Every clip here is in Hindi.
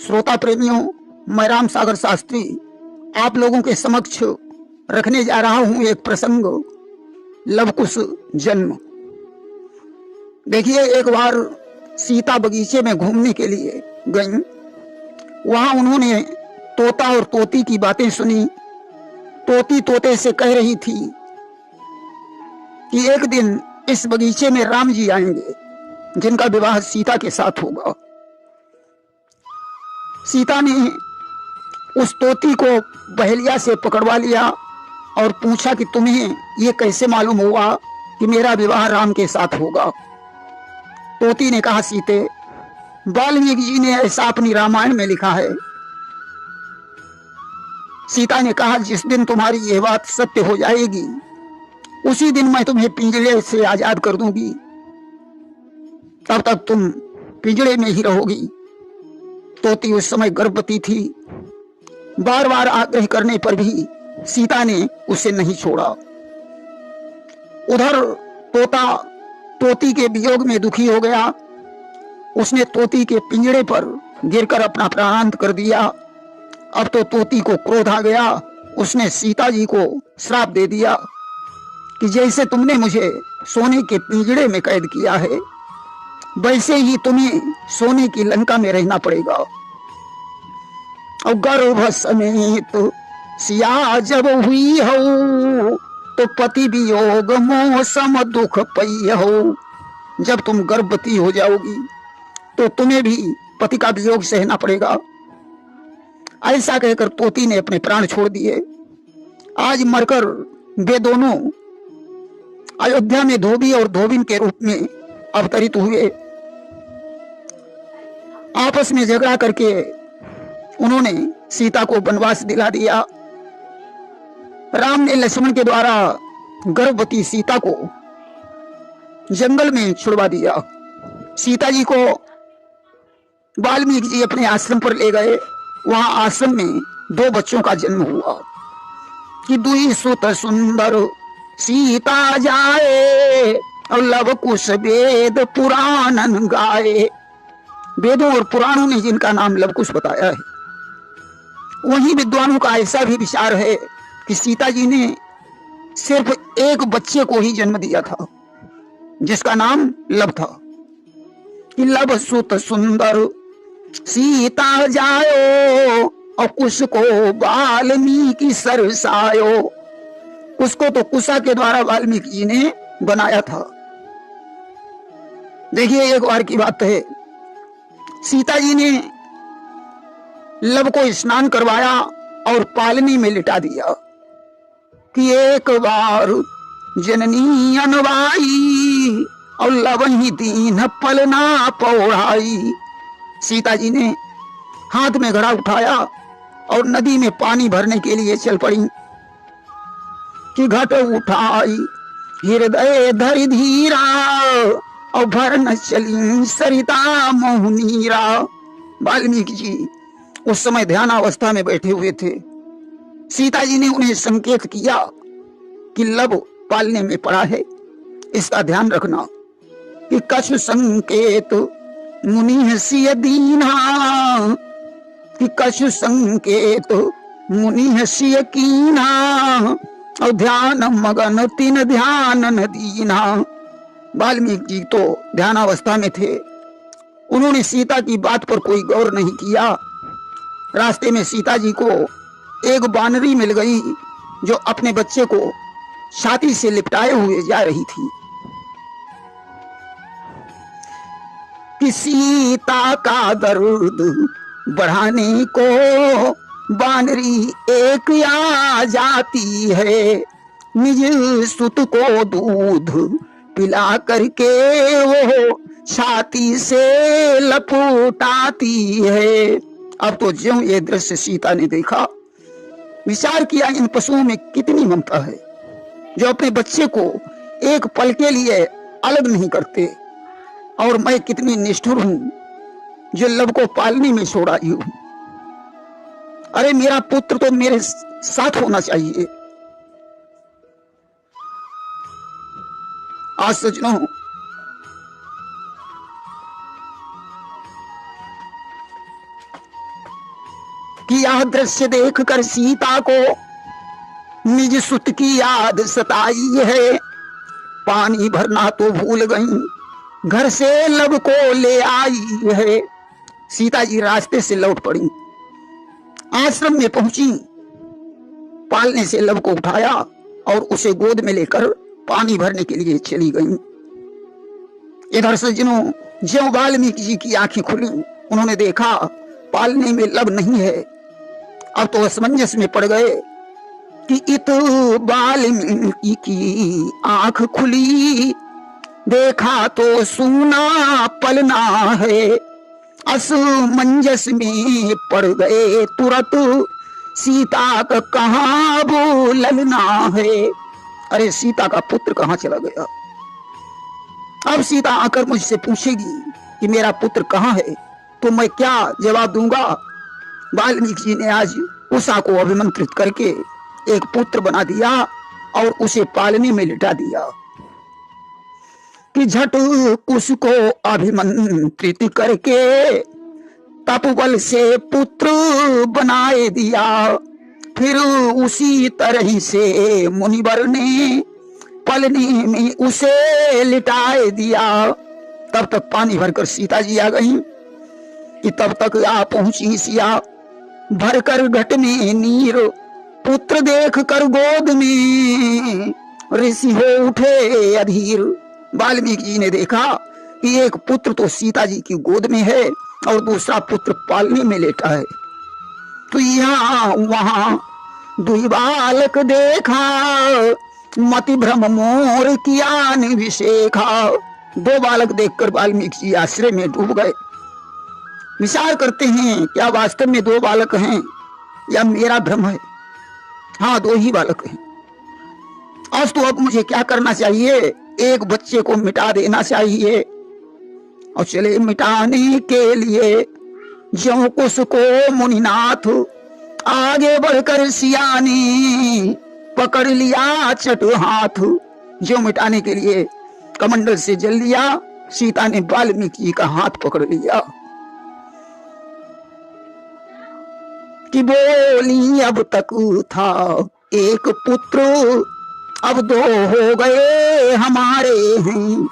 श्रोता प्रेमियों, मैं राम सागर शास्त्री आप लोगों के समक्ष रखने जा रहा हूं एक प्रसंग, लवकुश जन्म। देखिए, एक बार सीता बगीचे में घूमने के लिए गईं। वहां उन्होंने तोता और तोती की बातें सुनी। तोती तोते से कह रही थी कि एक दिन इस बगीचे में राम जी आएंगे, जिनका विवाह सीता के साथ होगा। सीता ने उस तोती को बहेलिया से पकड़वा लिया और पूछा कि तुम्हें ये कैसे मालूम हुआ कि मेरा विवाह राम के साथ होगा। तोती ने कहा, सीते, वाल्मीकि जी ने ऐसा अपनी रामायण में लिखा है। सीता ने कहा, जिस दिन तुम्हारी यह बात सत्य हो जाएगी उसी दिन मैं तुम्हें पिंजरे से आजाद कर दूंगी, तब तक तुम पिंजरे में ही रहोगी। तोती उस समय गर्भवती थी। बार बार आग्रह करने पर भी सीता ने उसे नहीं छोड़ा। उधर तोता तोती के वियोग में दुखी हो गया। उसने तोती के पिंजरे पर गिरकर अपना प्राणांत कर दिया। अब तो तोती को क्रोध आ गया। उसने सीता जी को श्राप दे दिया कि जैसे तुमने मुझे सोने के पिंजरे में कैद किया है, वैसे ही तुम्हें सोने की लंका में रहना पड़ेगा। और गर्भ समेत सिया जब हुई हो तो पति वियोग मोह सम दुख पई हो। जब तुम गर्भवती हो जाओगी तो तुम्हें भी पति का वियोग सहना पड़ेगा। ऐसा कहकर तोती ने अपने प्राण छोड़ दिए। आज मरकर वे दोनों अयोध्या में धोबी और धोबिन के रूप में अवतरित हुए। आपस में झगड़ा करके उन्होंने सीता को वनवास दिला दिया। राम ने लक्ष्मण के द्वारा गर्भवती सीता को जंगल में छुड़वा दिया। सीता जी को वाल्मीकि जी अपने आश्रम पर ले गए। वहां आश्रम में 2 बच्चों का जन्म हुआ कि दुई सुत सुंदर सीता जाए और लव कुश वेद पुराणन गाए। वेदों और पुराणों ने जिनका नाम लवकुश बताया है, वहीं विद्वानों का ऐसा भी विचार है कि सीता जी ने सिर्फ एक बच्चे को ही जन्म दिया था, जिसका नाम लव था। कि लव सुत सुंदर सीता जायो और कुश को वाल्मीकि सरसायो। उसको तो कुशा के द्वारा वाल्मीकि जी ने बनाया था। देखिए, एक बार की बात है, सीता जी ने लव को स्नान करवाया और पालनी में लिटा दिया कि एक बार जननी अनवाई और लव ही दीन पलना पौड़ाई। सीता जी ने हाथ में घड़ा उठाया और नदी में पानी भरने के लिए चल पड़ी कि घट उठाई हृदय धरि धीरा और भरन चली सरिता मोहनीरा। वाल्मीकि जी उस समय ध्यानावस्था में बैठे हुए थे। सीता जी ने उन्हें संकेत किया कि लव पालने में पड़ा है, इसका ध्यान रखना। कि कछु संकेत मुनि सिय दीना, कि कछु संकेत मुनि सिय कीना और ध्यान मगन तीन ध्यान न दीना। वाल्मीकि जी तो ध्यानावस्था में थे। उन्होंने सीता की बात पर कोई गौर नहीं किया। रास्ते में सीता जी को एक बानरी मिल गई जो अपने बच्चे को छाती से लिपटाए हुए जा रही थी। कि सीता का दर्द बढ़ाने को बानरी एक आ जाती है, निज सुत को दूध पिला करके वो छाती से लपटाती है। अब तो ज्यों ये दृश्य सीता ने देखा, विचार किया इन पशुओं में कितनी ममता है, जो अपने बच्चे को एक पल के लिए अलग नहीं करते। और मैं कितनी निष्ठुर हूं जो लव को पालने में छोड़ आई हूं। अरे मेरा पुत्र तो मेरे साथ होना चाहिए। आज सजनों, यह दृश्य देखकर सीता को निज सुत की याद सताई है। पानी भरना तो भूल गई, घर से लब को ले आई है। सीता जी रास्ते से लौट पड़ी, आश्रम में पहुंची, पालने से लब को उठाया और उसे गोद में लेकर पानी भरने के लिए चली गई। इधर सज्जनों, ज्यों वाल्मीकि जी की आंखें खुली, उन्होंने देखा पालने में लब नहीं है। अब तो असमंजस में पड़ गए कि इत वाल्मीकि की आंख खुली, देखा तो सूना पलना है। असमंजस में पड़ गए तुरंत, सीता का कहाँ बोलना है। अरे सीता का पुत्र कहाँ चला गया। अब सीता आकर मुझसे पूछेगी कि मेरा पुत्र कहाँ है, तो मैं क्या जवाब दूंगा। वाल्मीकि जी ने आज उषा को अभिमंत्रित करके एक पुत्र बना दिया और उसे पालने में लिटा दिया कि झट उसको अभिमंत्रित करके तपोबल से पुत्र बनाए दिया। फिर उसी तरह से मुनिवर ने पलने में उसे लिटाए दिया। तब तक पानी भरकर सीता जी आ गई कि तब तक आ पहुंची सिया, भरकर घट में नीर, पुत्र देख कर गोद में ऋषि हो उठे अधीर। वाल्मीकि जी ने देखा कि एक पुत्र तो सीता जी की गोद में है और दूसरा पुत्र पालने में लेटा है। तो यहाँ वहां दुई बालक देखा, मति भ्रम मोर किया निविशेखा। दो बालक देखकर वाल्मीकि जी आश्चर्य में डूब गए। विचार करते हैं क्या वास्तव में दो बालक हैं या मेरा भ्रम है। हाँ, दो ही बालक हैं। आज तो अब मुझे क्या करना चाहिए, एक बच्चे को मिटा देना चाहिए। और चले मिटाने के लिए ज्यों कुश को मुनिनाथ, आगे बढ़कर सिया ने पकड़ लिया चट हाथ। ज्यों मिटाने के लिए कमंडल से जल लिया, सीता ने वाल्मीकि जी का हाथ पकड़ लिया कि बोली अब तक था एक पुत्र, अब दो हो गए हमारे हैं।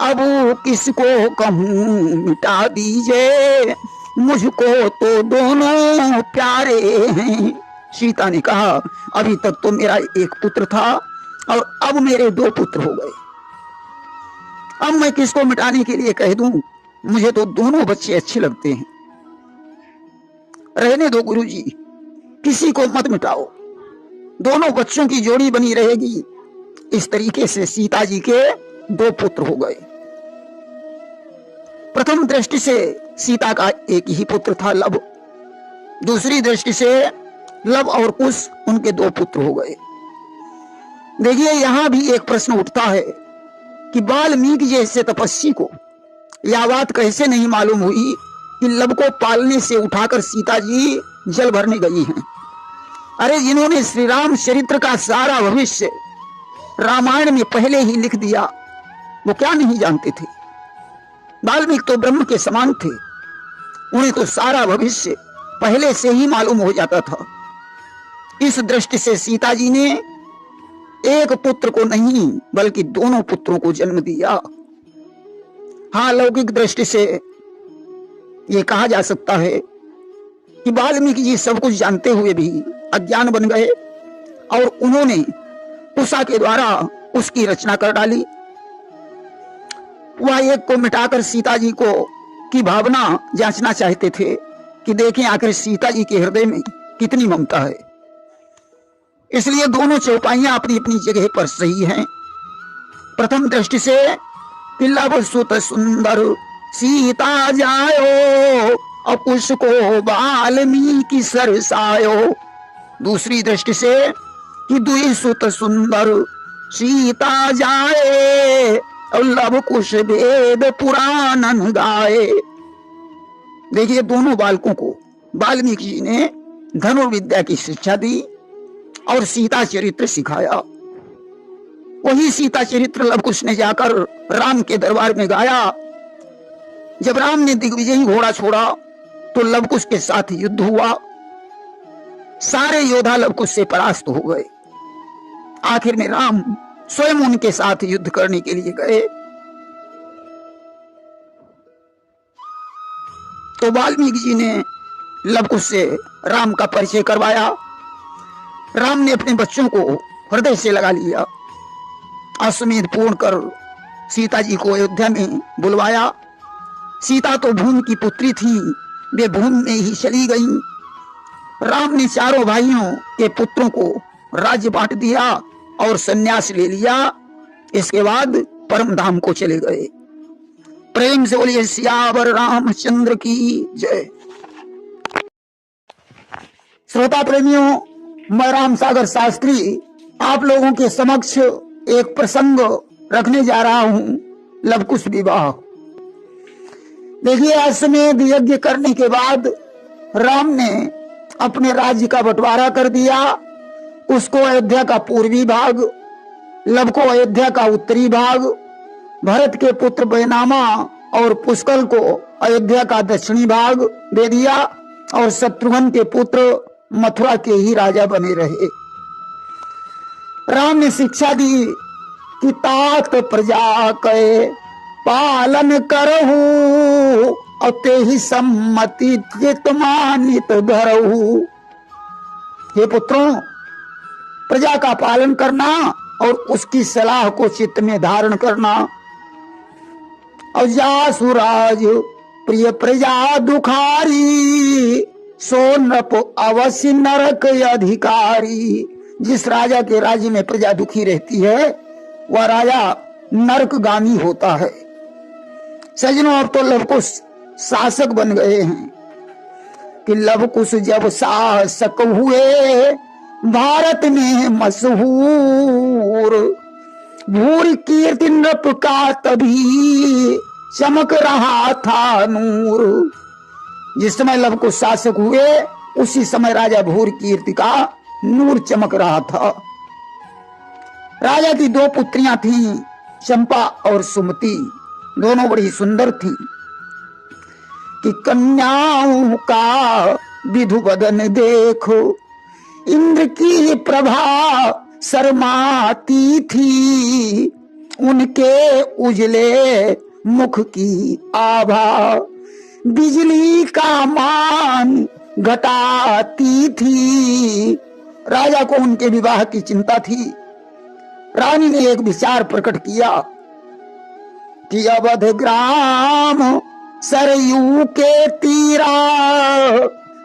अब किसको कहूँ मिटा दीजिए, मुझको तो दोनों प्यारे हैं। सीता ने कहा अभी तक तो मेरा एक पुत्र था और अब मेरे दो पुत्र हो गए। अब मैं किसको मिटाने के लिए कह दूं, मुझे तो दोनों बच्चे अच्छे लगते हैं। रहने दो गुरुजी, किसी को मत मिटाओ, दोनों बच्चों की जोड़ी बनी रहेगी। इस तरीके से सीता जी के दो पुत्र हो गए। प्रथम दृष्टि से सीता का एक ही पुत्र था लब, दूसरी दृष्टि से लब और कुश उनके दो पुत्र हो गए। देखिए यहां भी एक प्रश्न उठता है कि वाल्मीकि जैसे तपस्वी को यह बात कैसे नहीं मालूम हुई कि लब को पालने से उठाकर सीता जी जल भरने गई हैं। अरे जिन्होंने श्री राम चरित्र का सारा भविष्य रामायण में पहले ही लिख दिया, वो क्या नहीं जानते थे। वाल्मीकि तो ब्रह्म के समान थे, उन्हें तो सारा भविष्य पहले से ही मालूम हो जाता था। इस दृष्टि से सीता जी ने एक पुत्र को नहीं बल्कि दोनों पुत्रों को जन्म दिया। हाँ, लौकिक दृष्टि से यह कहा जा सकता है कि वाल्मीकि जी सब कुछ जानते हुए भी अज्ञान बन गए और उन्होंने उषा के द्वारा उसकी रचना कर डाली। वह एक को मिटाकर सीता जी को की भावना जांचना चाहते थे कि देखें आखिर सीता जी के हृदय में कितनी ममता है। इसलिए दोनों चौपाइयां अपनी अपनी जगह पर सही हैं। प्रथम दृष्टि से लब सुत सुंदर सीता जायो और कुश को वाल्मीकि सरसायो। दूसरी दृष्टि से कि दुई सुत सुंदर सीता जाए और लब कुश वेद पुराणन गाए। देखिए दोनों बालकों को वाल्मीकि जी ने धनुर्विद्या की शिक्षा दी और सीता चरित्र सिखाया। वही सीता चरित्र लव कुश ने जाकर राम के दरबार में गाया। जब राम ने दिग्विजयी घोड़ा छोड़ा तो लव कुश के साथ युद्ध हुआ सारे योद्धा लवकुश से परास्त हो गए। आखिर में राम स्वयं उनके साथ युद्ध करने के लिए गए। तो वाल्मीकि जी ने लवकुश से राम का परिचय करवाया। राम ने अपने बच्चों को हृदय से लगा लिया। अश्वमेध पूर्ण कर सीता जी को अयोध्या में बुलवाया। सीता तो भूमि की पुत्री थी, वे भूमि में ही चली गईं। राम ने चारों भाइयों के पुत्रों को राज्य बांट दिया और संन्यास ले लिया। इसके बाद परम धाम को चले गए। प्रेम से बोलिए सियावर रामचंद्र की जय। श्रोता प्रेमियों, मैं राम सागर शास्त्री आप लोगों के समक्ष एक प्रसंग रखने जा रहा हूं, लवकुश विवाह। देखिए, अश्वमेध यज्ञ करने के बाद राम ने अपने राज्य का बंटवारा कर दिया। उसको अयोध्या का पूर्वी भाग, लव को अयोध्या का उत्तरी भाग, भरत के पुत्र बैनामा और पुष्कल को अयोध्या का दक्षिणी भाग दे दिया और शत्रुघ्न के पुत्र मथुरा के ही राजा बने रहे। राम ने शिक्षा दी कि तात प्रजा के पालन करहु और ते ही सम्मति चित मानित धरहु। हे पुत्रों, प्रजा का पालन करना और उसकी सलाह को चित्त में धारण करना। और जासुराज प्रिय प्रजा दुखारी, सो नृप अवश्य नरक अधिकारी। जिस राजा के राज्य में प्रजा दुखी रहती है वह राजा नरकगामी होता है। सजनों, अब तो लवकुश शासक बन गए हैं कि लवकुश जब शासक हुए भारत में मशहूर, भूर कीर्ति नृप का तभी चमक रहा था नूर। जिस समय लवकुश शासक हुए उसी समय राजा भूर कीर्ति का नूर चमक रहा था। राजा की दो पुत्रियां थीं, चंपा और सुमति। दोनों बड़ी सुंदर थीं कि कन्याओं का विधु बदन देखो, इंद्र की प्रभा शर्माती थी, उनके उजले मुख की आभा बिजली का मान घटाती थी। राजा को उनके विवाह की चिंता थी। रानी ने एक विचार प्रकट किया कि अवध ग्राम सरयू के तीरा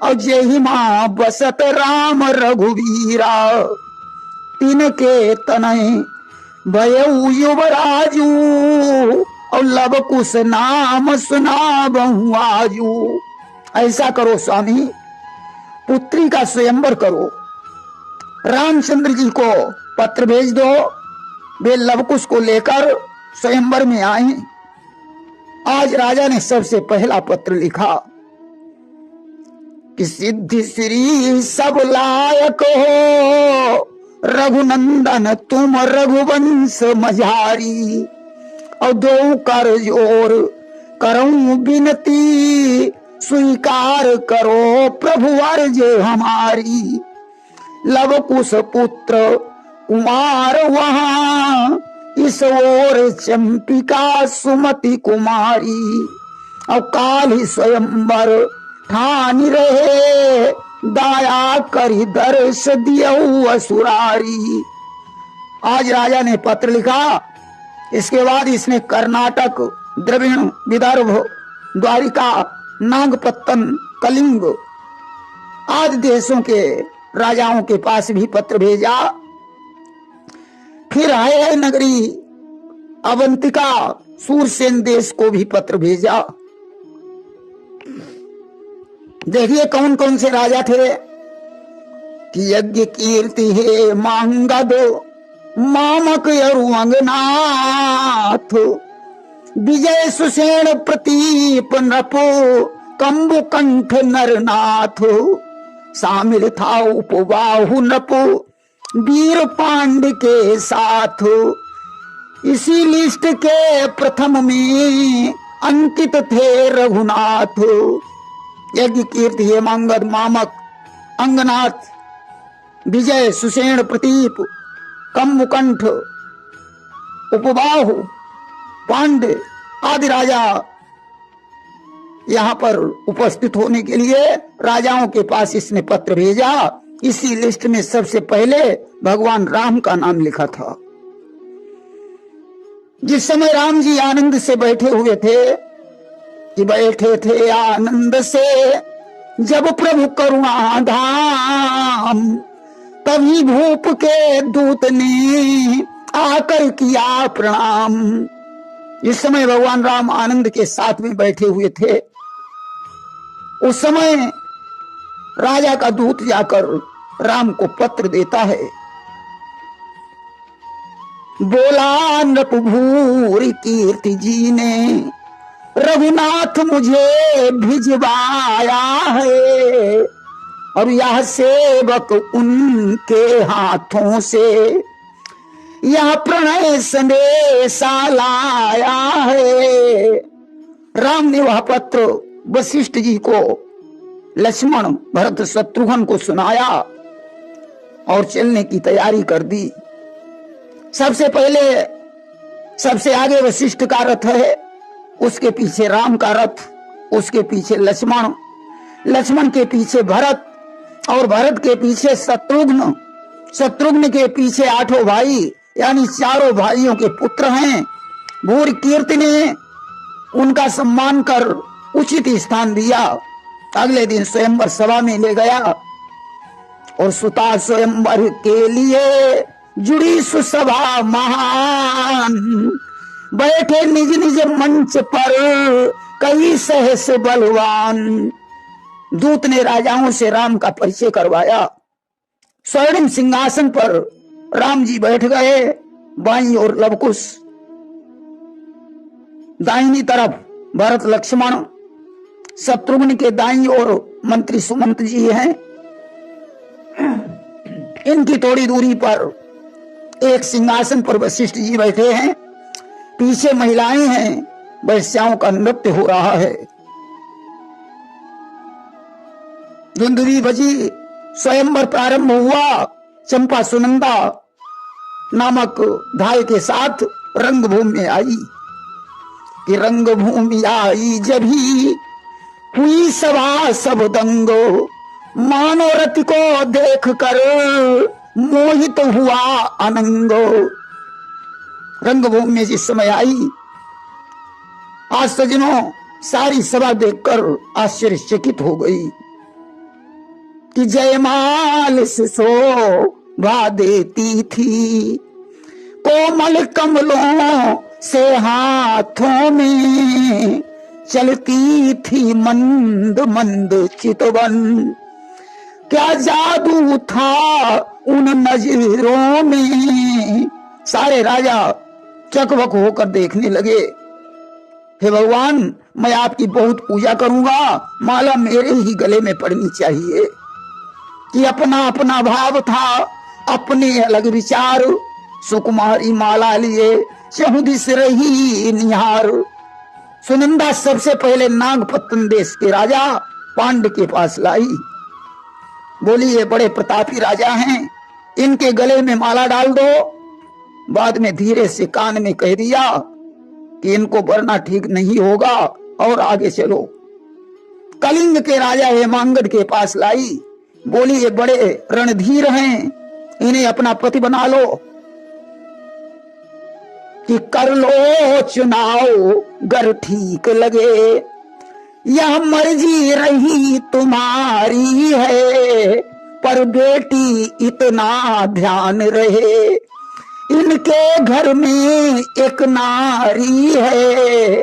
और जेहि मां बसत राम रघुवीरा, तिनके तनय भयउ युवराजू और लवकुश नाम सुना बहु आजू। ऐसा करो स्वामी, पुत्री का स्वयंवर करो। रामचंद्र जी को पत्र भेज दो, वे लवकुश को लेकर स्वयंवर में आए। आज राजा ने सबसे पहला पत्र लिखा कि सिद्धि श्री सब लायक हो, रघुनंदन तुम रघुवंश मझारी, और दो कर जोर करूं विनती, स्वीकार करो प्रभु अर्ज हमारी। लवकुश पुत्र कुमार वहां, इस ओर चंपिका सुमति कुमारी, और काल ही स्वयंवर ठान रहे, दाया करी दर्श दियऊ असुरारी। आज राजा ने पत्र लिखा। इसके बाद इसने कर्नाटक, द्रविण, विदर्भ, द्वारिका, नागपत्तन, कलिंग आदि देशों के राजाओं के पास भी पत्र भेजा। फिर है नगरी अवंतिका, सूरसेन देश को भी पत्र भेजा। देखिए कौन कौन से राजा थे कि यज्ञ कीर्ति है मांगद मामक अंगनाथ, विजय सुसेन प्रतीप नपो कंबु कंठ नरनाथ, शामिल था उपबाहु नपो वीर पांड के साथ। इसी लिस्ट के प्रथम में अंकित थे रघुनाथ। यज्ञ कीर्ति हेमांगद मामक अंगनाथ विजय सुषेण प्रतीप कम मुकंठ उपबाहु पांडे आदि राजा यहाँ पर उपस्थित होने के लिए राजाओं के पास इसने पत्र भेजा। इसी लिस्ट में सबसे पहले भगवान राम का नाम लिखा था। जिस समय राम जी आनंद से बैठे हुए थे कि बैठे थे आनंद से जब प्रभु करुणा धाम, तभी भूप के दूत ने आकर किया प्रणाम। जिस समय भगवान राम आनंद के साथ में बैठे हुए थे, उस समय राजा का दूत जाकर राम को पत्र देता है। बोला नृपभूरि कीर्ति जी ने रघुनाथ मुझे भिजवाया है, और यह सेवक उनके हाथों से यह प्रणय संदेशा लाया है। राम ने वह पत्र वशिष्ठ जी को, लक्ष्मण भरत शत्रुघ्न को सुनाया और चलने की तैयारी कर दी। सबसे पहले सबसे आगे वशिष्ठ का रथ है, उसके पीछे राम का रथ, उसके पीछे लक्ष्मण, लक्ष्मण के पीछे भरत और भरत के पीछे शत्रुघ्न, शत्रुघ्न के पीछे 8 भाई यानी 4 भाइयों के पुत्र हैं। भूरि कीर्ति ने उनका सम्मान कर उचित स्थान दिया। अगले दिन स्वयंवर सभा में ले गया और सुता स्वयंवर के लिए जुड़ी सुसभा महान, बैठे निज निज मंच पर कई सहस बलवान। दूत ने राजाओं से राम का परिचय करवाया। स्वर्णिम सिंहासन पर राम जी बैठ गए, बाईं ओर लवकुश, दाहिनी तरफ भरत लक्ष्मण, शत्रुघ्न के दाईं ओर मंत्री सुमंत जी हैं। इनकी थोड़ी दूरी पर एक सिंहासन पर वशिष्ठ जी बैठे हैं। पीछे महिलाएं हैं, वैश्याओं का नृत्य हो रहा है। धुंधुरी बजी, स्वयंवर प्रारंभ हुआ। चंपा सुनंदा नामक धाय के साथ रंगभूमि आई कि रंगभूमि आई जभी हुई सभा सब दंगो, मानो रति को देख कर मोहित हुआ अनंगो। रंगभूमि में जिस समय आई, आज सजनों सारी सभा देखकर आश्चर्यचकित हो गई कि जयमाल से शोभा देती थी, कोमल कमलों से हाथों में चलती थी मंद मंद चितवन। क्या जादू था उन नजरों में। सारे राजा चकबक होकर देखने लगे। हे भगवान, मैं आपकी बहुत पूजा करूंगा, माला मेरे ही गले में पड़नी चाहिए। कि अपना अपना भाव था, अपने अलग विचार, सुकुमारी माला लिए चहु दिस रही निहार। सुनंदा सबसे पहले नागपत्तन देश के राजा पांड के पास लाई। बोली, ये बड़े प्रतापी राजा हैं, इनके गले में माला डाल दो। बाद में धीरे से कान में कह दिया कि इनको वरना ठीक नहीं होगा और आगे चलो। कलिंग के राजा हेमांगद के पास लाई। बोली, ये बड़े रणधीर हैं, इन्हें अपना पति बना लो कि कर लो चुनाव गर ठीक लगे, यह मर्जी रही तुम्हारी है, पर बेटी इतना ध्यान रहे, इनके घर में एक नारी है।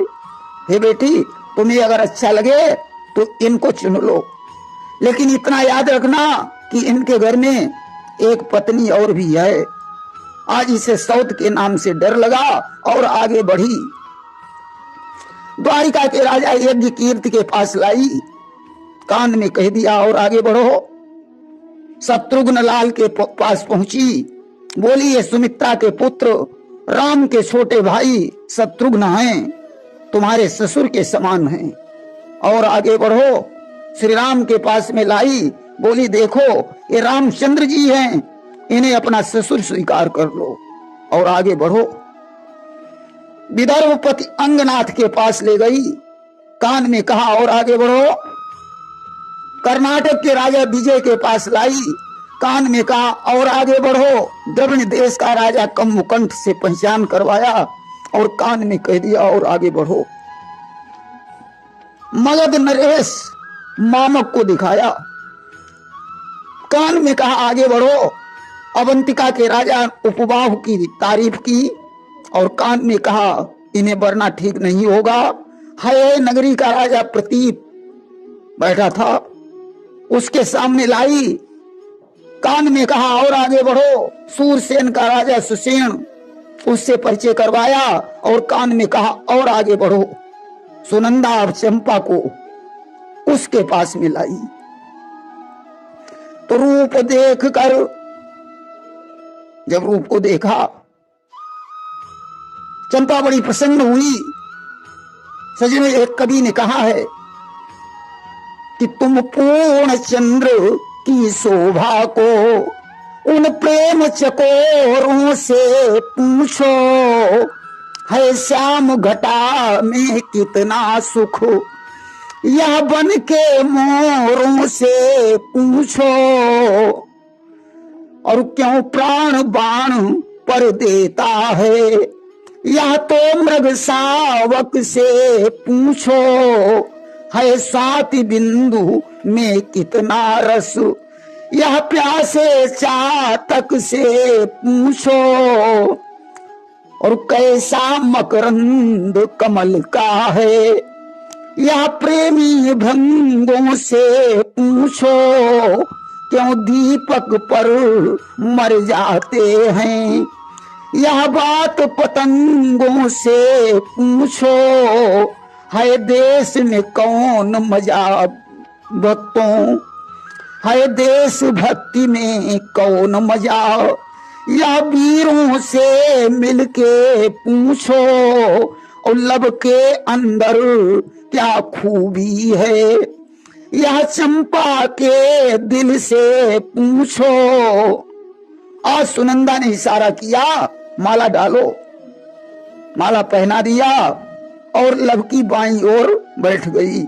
हे बेटी, तुम्हें अगर अच्छा लगे तो इनको चुन लो, लेकिन इतना याद रखना कि इनके घर में एक पत्नी और भी है। आज इसे सौत के नाम से डर लगा और आगे बढ़ी। द्वारिका के राजा यज्ञ कीर्ति के पास लाई, कान में कह दिया और आगे बढ़ो। शत्रुघ्न लाल के पास पहुंची। बोली, ये सुमित्रा के पुत्र राम के छोटे भाई शत्रुघ्न हैं, तुम्हारे ससुर के समान हैं, और आगे बढ़ो। श्री राम के पास में लाई बोली देखो ये रामचंद्र जी हैं, इन्हें अपना ससुर स्वीकार कर लो और आगे बढ़ो। विदर्भपति अंगनाथ के पास ले गई, कान में कहा और आगे बढ़ो। कर्नाटक के राजा विजय के पास लाई, कान में कहा और आगे बढ़ो। द्रविड़ देश का राजा कम्मुकंठ से पहचान करवाया और कान में कह दिया और आगे बढ़ो। मगध नरेश मामक को दिखाया, कान में कहा आगे बढ़ो। अवंतिका के राजा उपबाहु की तारीफ की और कान में कहा इन्हें वरना ठीक नहीं होगा। है नगरी का राजा प्रतीप बैठा था, उसके सामने लाई, कान में कहा और आगे बढ़ो। सूरसेन का राजा सुसेन, उससे परिचय करवाया और कान में कहा और आगे बढ़ो। सुनंदा और चंपा को उसके पास में लाई, तो रूप देख कर, जब रूप को देखा चंपा बड़ी प्रसन्न हुई। सजनों, एक कवि ने कहा है कि तुम पूर्ण चंद्र की शोभा को उन प्रेम चकोरों से पूछो, है श्याम घटा में कितना सुख यह बन के मोरों से पूछो। और क्यों प्राण बाण पर देता है यह तो मृग शावक से पूछो, है स्वाति बिंदु में कितना रस यह प्यासे चातक से पूछो। और कैसा मकरंद कमल का है यह प्रेमी भंगों से पूछो, क्यों दीपक पर मर जाते हैं यह बात पतंगों से पूछो। है देश में कौन मजा भक्तों, है देश भक्ति में कौन मजा या वीरों से मिलके पूछो। और लब के अंदर क्या खूबी है यह चंपा के दिल से पूछो। आज सुनंदा ने इशारा किया, माला डालो, माला पहना दिया और लब की बाईं ओर बैठ गई।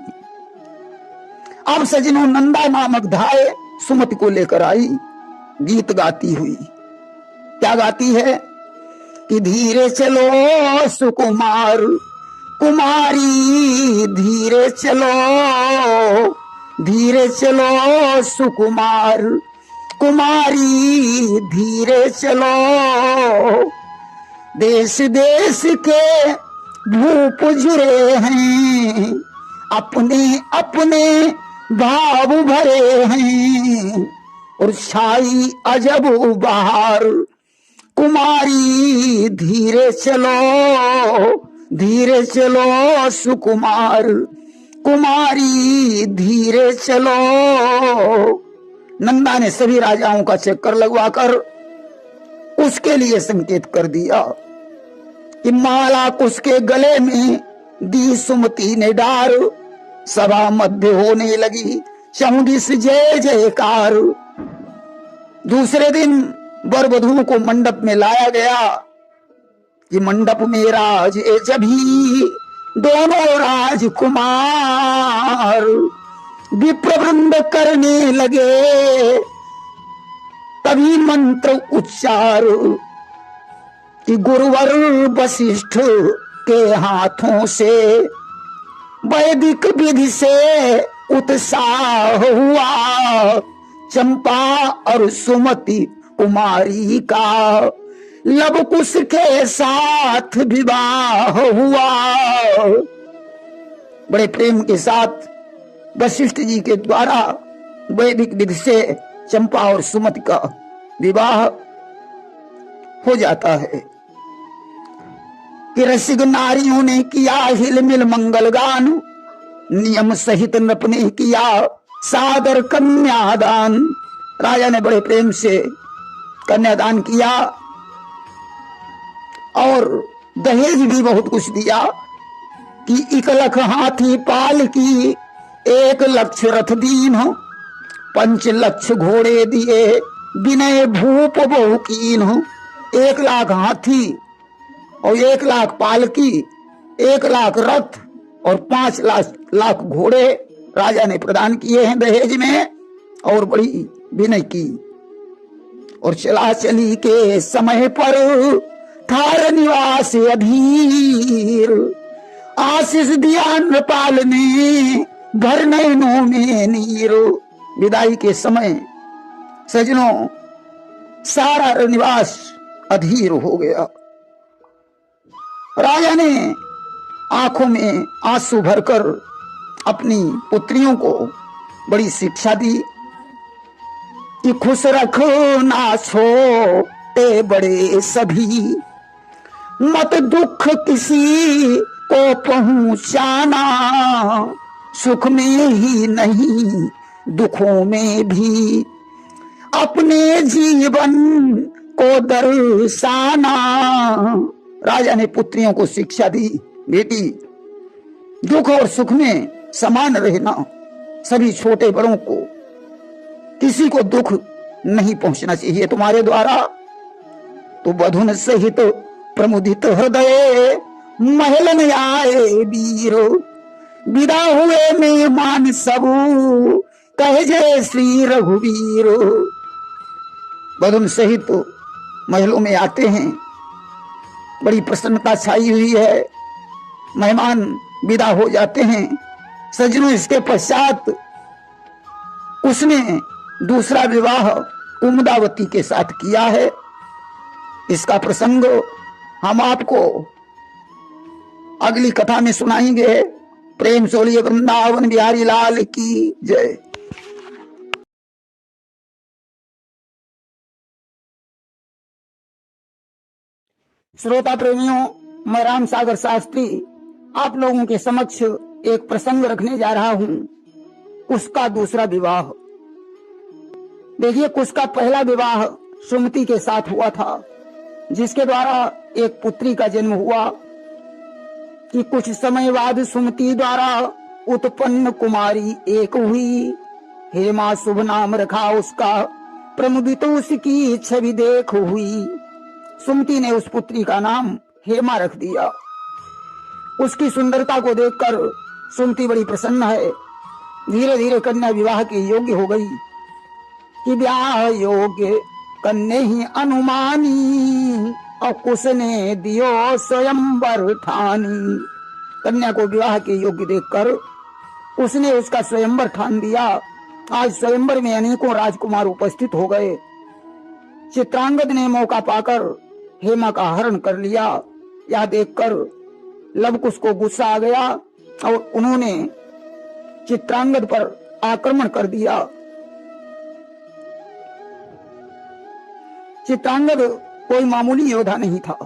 अब सजनों, नंदा नामक धाय सुमति को लेकर आई, गीत गाती हुई। क्या गाती है कि धीरे चलो सुकुमार कुमारी, धीरे चलो सुकुमार कुमारी, धीरे चलो। देश देश के भूप जुड़े हैं, अपने अपने भाव भरे हैं। और छाई अजब बहार कुमारी, धीरे चलो सुकुमार कुमारी, धीरे चलो। नंदा ने सभी राजाओं का चक्कर लगवाकर उसके लिए संकेत कर दिया कि माला उसके गले में दी सुमति ने डार। सभा मध्य होने लगी चौंडिस जय जयकार। दूसरे दिन वर वधू को मंडप में लाया गया कि मंडप में राजे जभी दोनों राजकुमार। विप्रवृंद करने लगे तभी मंत्र उच्चार कि गुरुवर वशिष्ठ के हाथों से वैदिक विधि से उत्साह हुआ। चंपा और सुमति कुमारी का लवकुश के साथ विवाह हुआ। बड़े प्रेम के साथ वशिष्ठ जी के द्वारा वैदिक विधि से चंपा और सुमति का विवाह हो जाता है कि रसिक नारियों ने किया हिलमिल मंगल गान। नियम सहित नृप ने किया सादर कन्यादान। राजा ने बड़े प्रेम से कन्यादान किया और दहेज भी बहुत कुछ दिया कि 1 लाख हाथी पाल की 1 लक्ष रथ दीन, 5,00,000 घोड़े दिए, विनय भूप बहु कीन्ह। 1,00,000 हाथी और 1,00,000 पालकी, 1,00,000 रथ और 5,00,000 घोड़े राजा ने प्रदान किए हैं दहेज में, और बड़ी विनय की। और चला चली के समय पर थार निवास अधीर, आशीष दिया नृपाल ने भर नयनों में नीर। विदाई के समय सजनों सारा निवास अधीर हो गया। राजा ने आंखों में आंसू भरकर अपनी पुत्रियों को बड़ी शिक्षा दी कि खुश रखना छोटे बड़े सभी, मत दुख किसी को पहुंचाना, सुख में ही नहीं दुखों में भी अपने जीवन को दर्शाना। राजा ने पुत्रियों को शिक्षा दी, बेटी दुख और सुख में समान रहना, सभी छोटे बड़ों को किसी को दुख नहीं पहुंचना चाहिए तुम्हारे द्वारा। तो बधुन सहित प्रमुदित हृदय महल में आए वीर, विदा हुए मेहमान सब कहे जय श्री रघुवीर। बधुन सहित महलों में आते हैं, बड़ी प्रसन्नता छाई हुई है, मेहमान विदा हो जाते हैं। सजनों इसके पश्चात उसने दूसरा विवाह कुमुदावती के साथ किया है। इसका प्रसंग हम आपको अगली कथा में सुनाएंगे। प्रेम सोलिए वृंदावन बिहारी लाल की जय। श्रोता प्रेमियों, मैं राम सागर शास्त्री आप लोगों के समक्ष एक प्रसंग रखने जा रहा हूं, कुश का दूसरा विवाह। देखिए, कुश का पहला विवाह सुमति के साथ हुआ था, जिसके द्वारा एक पुत्री का जन्म हुआ कि कुछ समय बाद सुमति द्वारा उत्पन्न कुमारी एक हुई। हेमा शुभ नाम रखा उसका, प्रमुदित उसकी छवि देख हुई। सुमति ने उस पुत्री का नाम हेमा रख दिया। उसकी सुंदरता को देखकर सुमति बड़ी प्रसन्न है। धीरे धीरे कन्या विवाह के योग्य हो गई कि ब्याह योग्य कन्या ही अनुमानी, और कुश ने दियो स्वयंवर ठानी। कन्या को विवाह के योग्य देखकर उसने उसका स्वयंवर ठान दिया। आज स्वयंवर में अनेकों राजकुमार उपस्थित हो गए। चित्रांगद ने मौका पाकर हेमा का हरण कर लिया। यह देखकर लवकुश को गुस्सा आ गया और उन्होंने चित्रांगद पर आक्रमण कर दिया। चित्रांगद कोई मामूली योद्धा नहीं था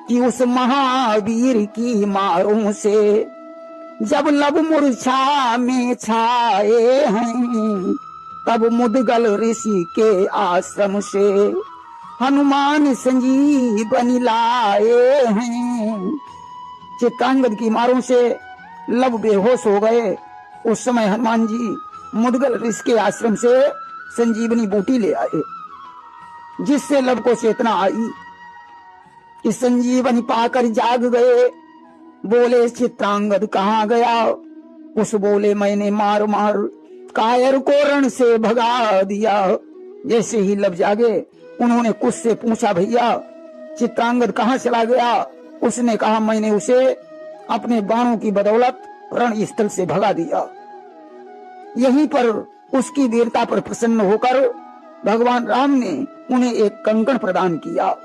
कि उस महावीर की मारों से जब लब मूर्छा में छाए हैं, तब मुदगल ऋषि के आश्रम से हनुमान संजीवनी लाए हैं। चित्रांगद की मारों से लब बेहोश हो गए। उस समय हनुमान जी मुदगल ऋषि के आश्रम से संजीवनी बूटी ले आए, जिससे लब को चेतना आई कि संजीवनी पाकर जाग गए। बोले चित्रांगद कहाँ गया? उस बोले मैंने मार मार कायर को रण से भगा दिया। जैसे ही लब जागे उन्होंने कुश से पूछा, भैया चित्रांगद कहाँ चला गया? उसने कहा, मैंने उसे अपने बाणों की बदौलत रण स्थल से भगा दिया। यहीं पर उसकी वीरता पर प्रसन्न होकर भगवान राम ने उन्हें एक कंकण प्रदान किया।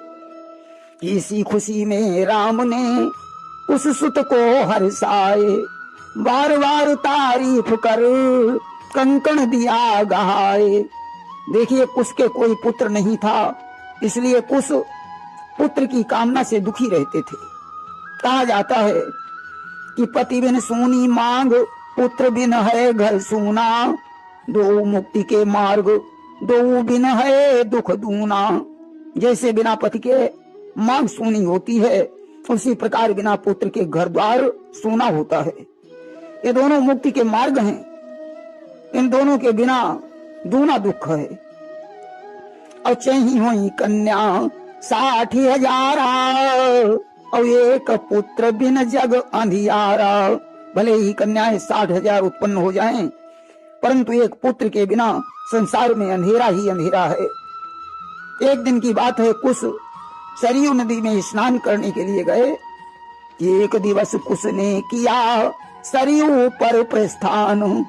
इसी खुशी में राम ने उस सुत को हर्षाए, बार बार तारीफ कर कंकण दिया गहाए। देखिए, कुश के कोई पुत्र नहीं था, इसलिए कुश पुत्र की कामना से दुखी रहते थे। कहा जाता है कि पति बिन सूनी मांग, पुत्र बिन है घर सूना, दो मुक्ति के मार्ग दो बिन है दुख दूना। जैसे बिना पति के मांग सूनी होती है, उसी प्रकार बिना पुत्र के घर द्वार सूना होता है। ये दोनों मुक्ति के मार्ग हैं। इन दोनों के बिना दूना दुख है। और चही हुई कन्या 60,000 और एक पुत्र बिन जग अंधियारा। भले ही कन्याएं 60,000 उत्पन्न हो जाएं, परंतु एक पुत्र के बिना संसार में अंधेरा ही अंधेरा है। एक दिन की बात है, कुश सरयू नदी में स्नान करने के लिए गए। एक दिवस कुश ने किया सरयू पर प्रस्थान,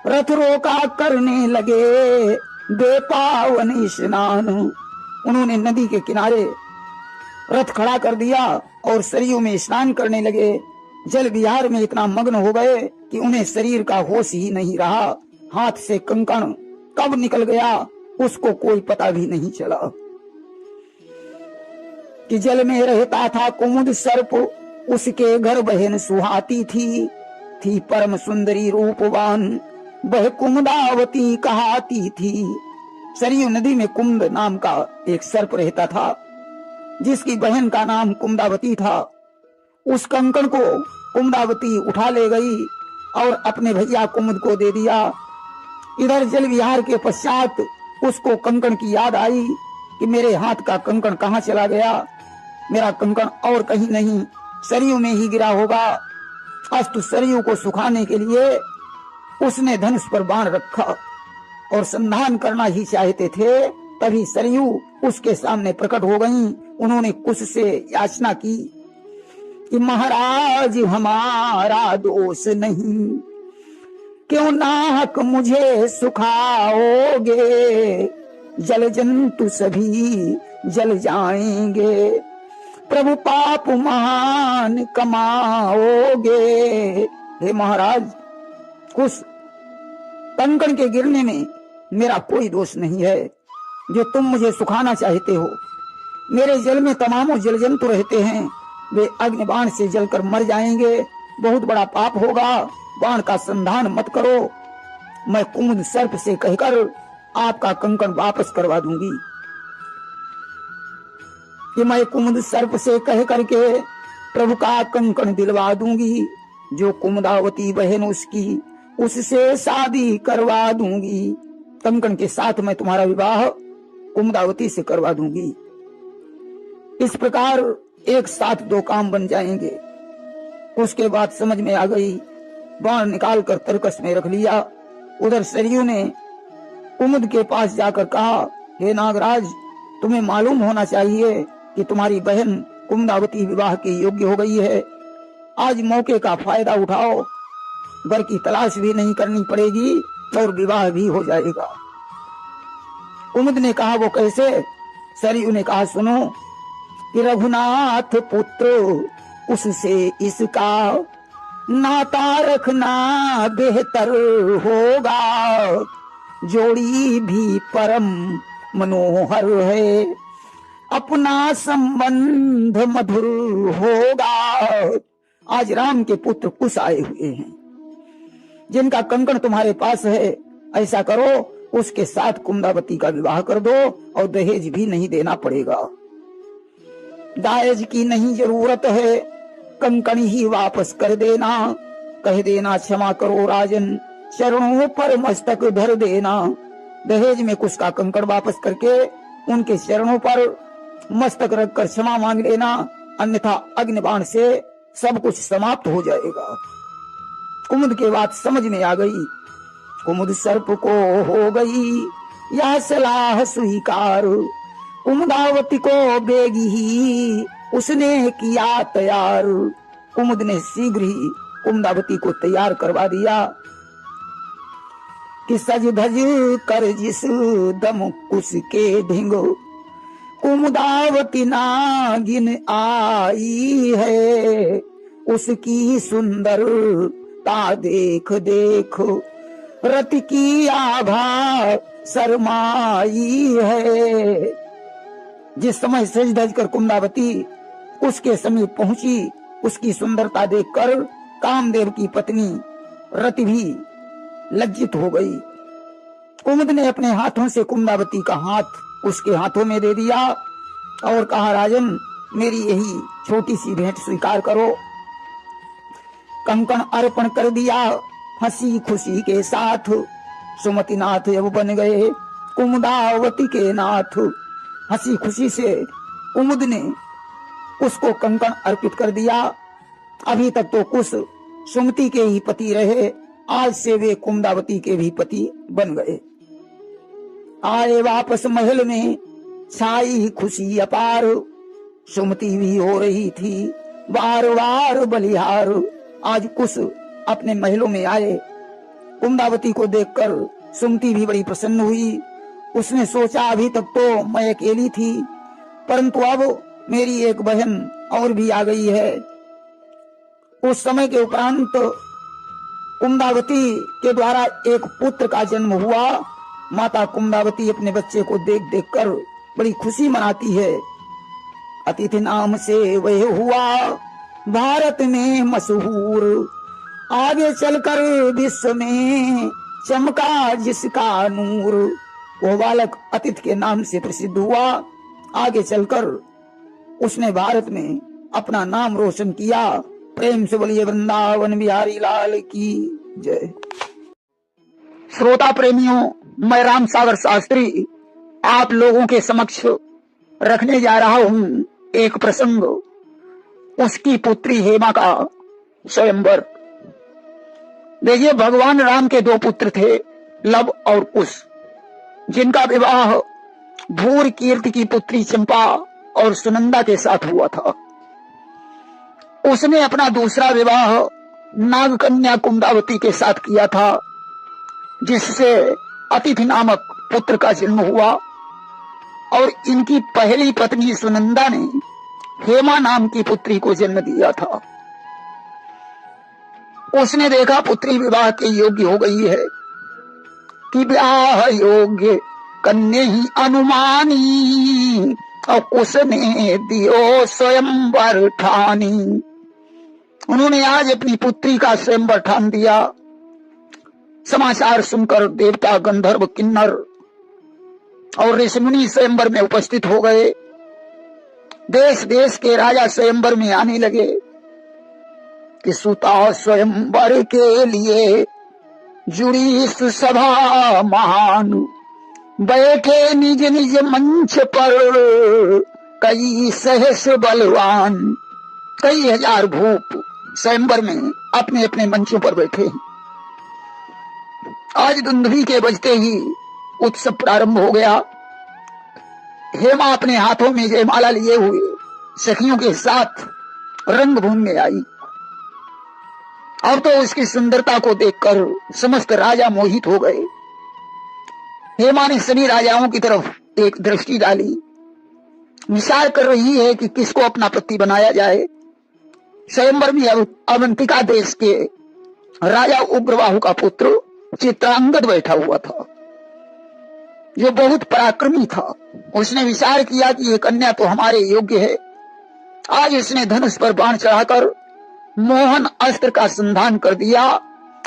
रथ रोका करने लगे बेपावन स्नान। उन्होंने नदी के किनारे रथ खड़ा कर दिया और सरयू में स्नान करने लगे। जल विहार में इतना मग्न हो गए कि उन्हें शरीर का होश ही नहीं रहा। हाथ से कंकण कब निकल गया उसको कोई पता भी नहीं चला। कि जल में रहता था कुमुद सर्प, उसके घर बहन सुहाती थी परम सुंदरी रूपवान, वह कुमुदावती कहाती थी। सरयू नदी में कुमुद नाम का एक सर्प रहता था, जिसकी बहन का नाम कुमुदावती था। उस कंकण को कुमुदावती उठा ले गई और अपने भैया कुमुद को दे दिया। इधर जल विहार के पश्चात उसको कंकण की याद आई कि मेरे हाथ का कंकण कहाँ चला गया। मेरा कंकण और कहीं नहीं, सरयू में ही गिरा होगा। अस्तु सरयू को सुखाने के लिए उसने धनुष पर बाण रखा और संधान करना ही चाहते थे। तभी सरयू उसके सामने प्रकट हो गईं। उन्होंने कुश से याचना की कि महाराज हमारा दोष नहीं, क्यों नाहक मुझे सुखाओगे, जल जंतु सभी जल जाएंगे, प्रभु पाप महान कमाओगे। हे महाराज, कुश कंकण के गिरने में मेरा कोई दोष नहीं है। जो तुम मुझे सुखाना चाहते हो, मेरे जल में तमामों जल जंतु रहते हैं, वे अग्नि बाण से जलकर मर जाएंगे, बहुत बड़ा पाप होगा। बाण का संधान मत करो। मैं कुमुद सर्प से कहकर आपका कंकण वापस करवा दूंगी। कि मैं कुमुद सर्प से कह करके प्रभु का कंकण दिलवा दूंगी। जो कुमुदावती बहन उसकी, उससे शादी करवा दूंगी। कंकण के साथ मैं तुम्हारा विवाह कुमुदावती से करवा दूंगी। इस प्रकार एक साथ दो काम बन जाएंगे। उसके बाद समझ में आ गई, बाण निकाल कर तरकस में रख लिया। उधर सरयू ने कुमुद के पास जाकर कहा, हे नागराज, तुम्हें मालूम होना चाहिए कि तुम्हारी बहन कुमुदावती विवाह के योग्य हो गई है। आज मौके का फायदा उठाओ, वर की तलाश भी नहीं करनी पड़ेगी और विवाह भी हो जाएगा। कुमुद ने कहा, वो कैसे? सरयू ने कहा, सुनो कि रघुनाथ पुत्र उससे इसका नाता रखना बेहतर होगा, जोड़ी भी परम मनोहर है, अपना संबंध मधुर होगा। आज राम के पुत्र कुश आए हुए हैं, जिनका कंकण तुम्हारे पास है। ऐसा करो, उसके साथ कुमुदावती का विवाह कर दो और दहेज भी नहीं देना पड़ेगा। दायज की नहीं जरूरत है, कंकण ही वापस कर देना। कह देना, क्षमा करो राजन, चरणों पर मस्तक धर देना। दहेज में कुश का कंकण वापस करके उनके चरणों पर मस्तक रखकर क्षमा मांग लेना, अन्यथा अग्निबाण से सब कुछ समाप्त हो जाएगा। कुमुद के बात समझ में आ गई। कुमुद सर्प को हो गई यह सलाह स्वीकार, कुमुदावती को बेगी ही उसने किया तैयार। कुमुद ने शीघ्र ही कुमुदावती को तैयार करवा दिया कि सज धज कर जिस दम कुश के ढिंग, कुमुदावती नागिन आई है, उसकी सुंदरता देख देख रति की आभा शर्माई है। जिस समय सज धज कर कुमुदावती उसके समीप पहुंची, उसकी सुंदरता देखकर कामदेव की पत्नी रति भी लज्जित हो गई। कुमुद ने अपने हाथों से कुमुदावती का हाथ उसके हाथों में दे दिया और कहा, राजन, मेरी यही छोटी सी भेंट स्वीकार करो। कंकण अर्पण कर दिया हंसी खुशी के साथ। सुमति नाथ अब बन गए कुमुदावती के नाथ। हंसी खुशी से कुमुद ने उसको कंकण अर्पित कर दिया। अभी तक तो कुश सुमति के ही पति रहे, आज से वे कुमुदावती के भी पति बन गए। आए वापस महल में छाई खुशी अपार, सुमति भी हो रही थी बार बार बलिहार। आज कुश अपने महलों में आए, कुमुदावती को देखकर सुमति भी बड़ी प्रसन्न हुई। उसने सोचा अभी तक तो मैं अकेली थी, परंतु अब मेरी एक बहन और भी आ गई है। उस समय के उपरांत कुमुदावती के द्वारा एक पुत्र का जन्म हुआ। माता कुमुदावती अपने बच्चे को देख देख कर बड़ी खुशी मनाती है। अतिथि नाम से वह हुआ भारत में मशहूर, आगे चलकर विश्व में चमका जिसका नूर। वो बालक अतिथि के नाम से प्रसिद्ध हुआ। आगे चलकर उसने भारत में अपना नाम रोशन किया। प्रेम से बोलिए वृंदावन बिहारी लाल की जय। श्रोता प्रेमियों, मैं राम सागर शास्त्री आप लोगों के समक्ष रखने जा रहा हूं एक प्रसंग, उसकी पुत्री हेमा का स्वयंवर। देखिए, भगवान राम के दो पुत्र थे, लव और कुश, जिनका विवाह भूर कीर्ति की पुत्री चंपा और सुनंदा के साथ हुआ था। उसने अपना दूसरा विवाह नागकन्या कुमुदावती के साथ किया था, जिससे अतिथि नामक पुत्र का जन्म हुआ। और इनकी पहली पत्नी सुनंदा ने हेमा नाम की पुत्री को जन्म दिया था। उसने देखा पुत्री विवाह के योग्य हो गई है कि विवाह योग्य कन्या ही अनुमानी, और उसने दियो स्वयंवर ठानी। उन्होंने आज अपनी पुत्री का स्वयंवर ठान दिया। समाचार सुनकर देवता, गंधर्व, किन्नर और ऋषिमुनि स्वयंवर में उपस्थित हो गए। देश देश के राजा स्वयंवर में आने लगे कि सुता स्वयंवर के लिए जुड़ी सभा महान, बैठे निज निज मंच पर कई सहस बलवान। कई हजार भूप स्वयंवर में अपने अपने मंचों पर बैठे हैं। आज दुंदुभी के बजते ही उत्सव प्रारंभ हो गया। हेमा अपने हाथों में जयमाला लिए हुए सखियों के साथ रंगभूमि में आई। अब तो उसकी सुंदरता को देखकर समस्त राजा मोहित हो गए। हेमा ने सभी राजाओं की तरफ एक दृष्टि डाली, विचार कर रही है कि किसको अपना पति बनाया जाए। स्वयंवर में अवंतिका देश के राजा उग्रबाहु का पुत्र चित्रांगद बैठा हुआ था, जो बहुत पराक्रमी था। उसने विचार किया कि ये कन्या तो हमारे योग्य है। आज उसने धनुष पर बाण चढ़ाकर मोहन अस्त्र का संधान कर दिया।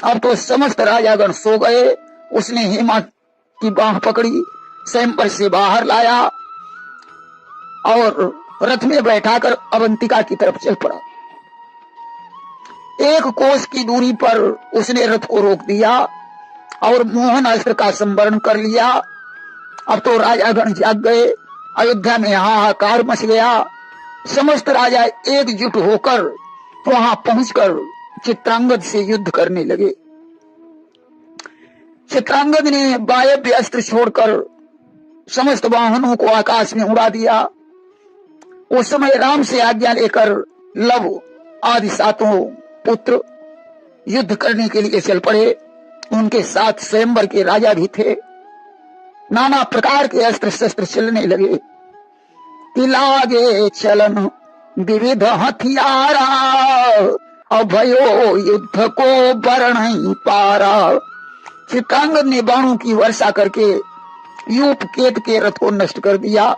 अब तो समस्त राजागण सो गए। उसने हेमा की बाह पकड़ी, स्वयंवर से बाहर लाया और रथ में बैठाकर अवंतिका की तरफ चल पड़ा। एक कोस की दूरी पर उसने रथ को रोक दिया और मोहन अस्त्र का संवरण कर लिया। अब तो राजागण जाग गए। अयोध्या में हाहाकार मच गया। समस्त राजा एकजुट होकर वहां पहुंचकर चित्रांगद से युद्ध करने लगे। चित्रांगद ने वायव्य अस्त्र छोड़कर समस्त वाहनों को आकाश में उड़ा दिया। उस समय राम से आज्ञा लेकर लव आदि सातों पुत्र युद्ध करने के लिए चल पड़े। उनके साथ स्वयंवर के राजा भी थे। नाना प्रकार के अस्त्र शस्त्र चलने लगे कि लागे चलन विविध हथियारा, अभयो युद्ध को बरण पारा। चित्रांगद ने बाणों की वर्षा करके यूप केत के रथ को नष्ट कर दिया।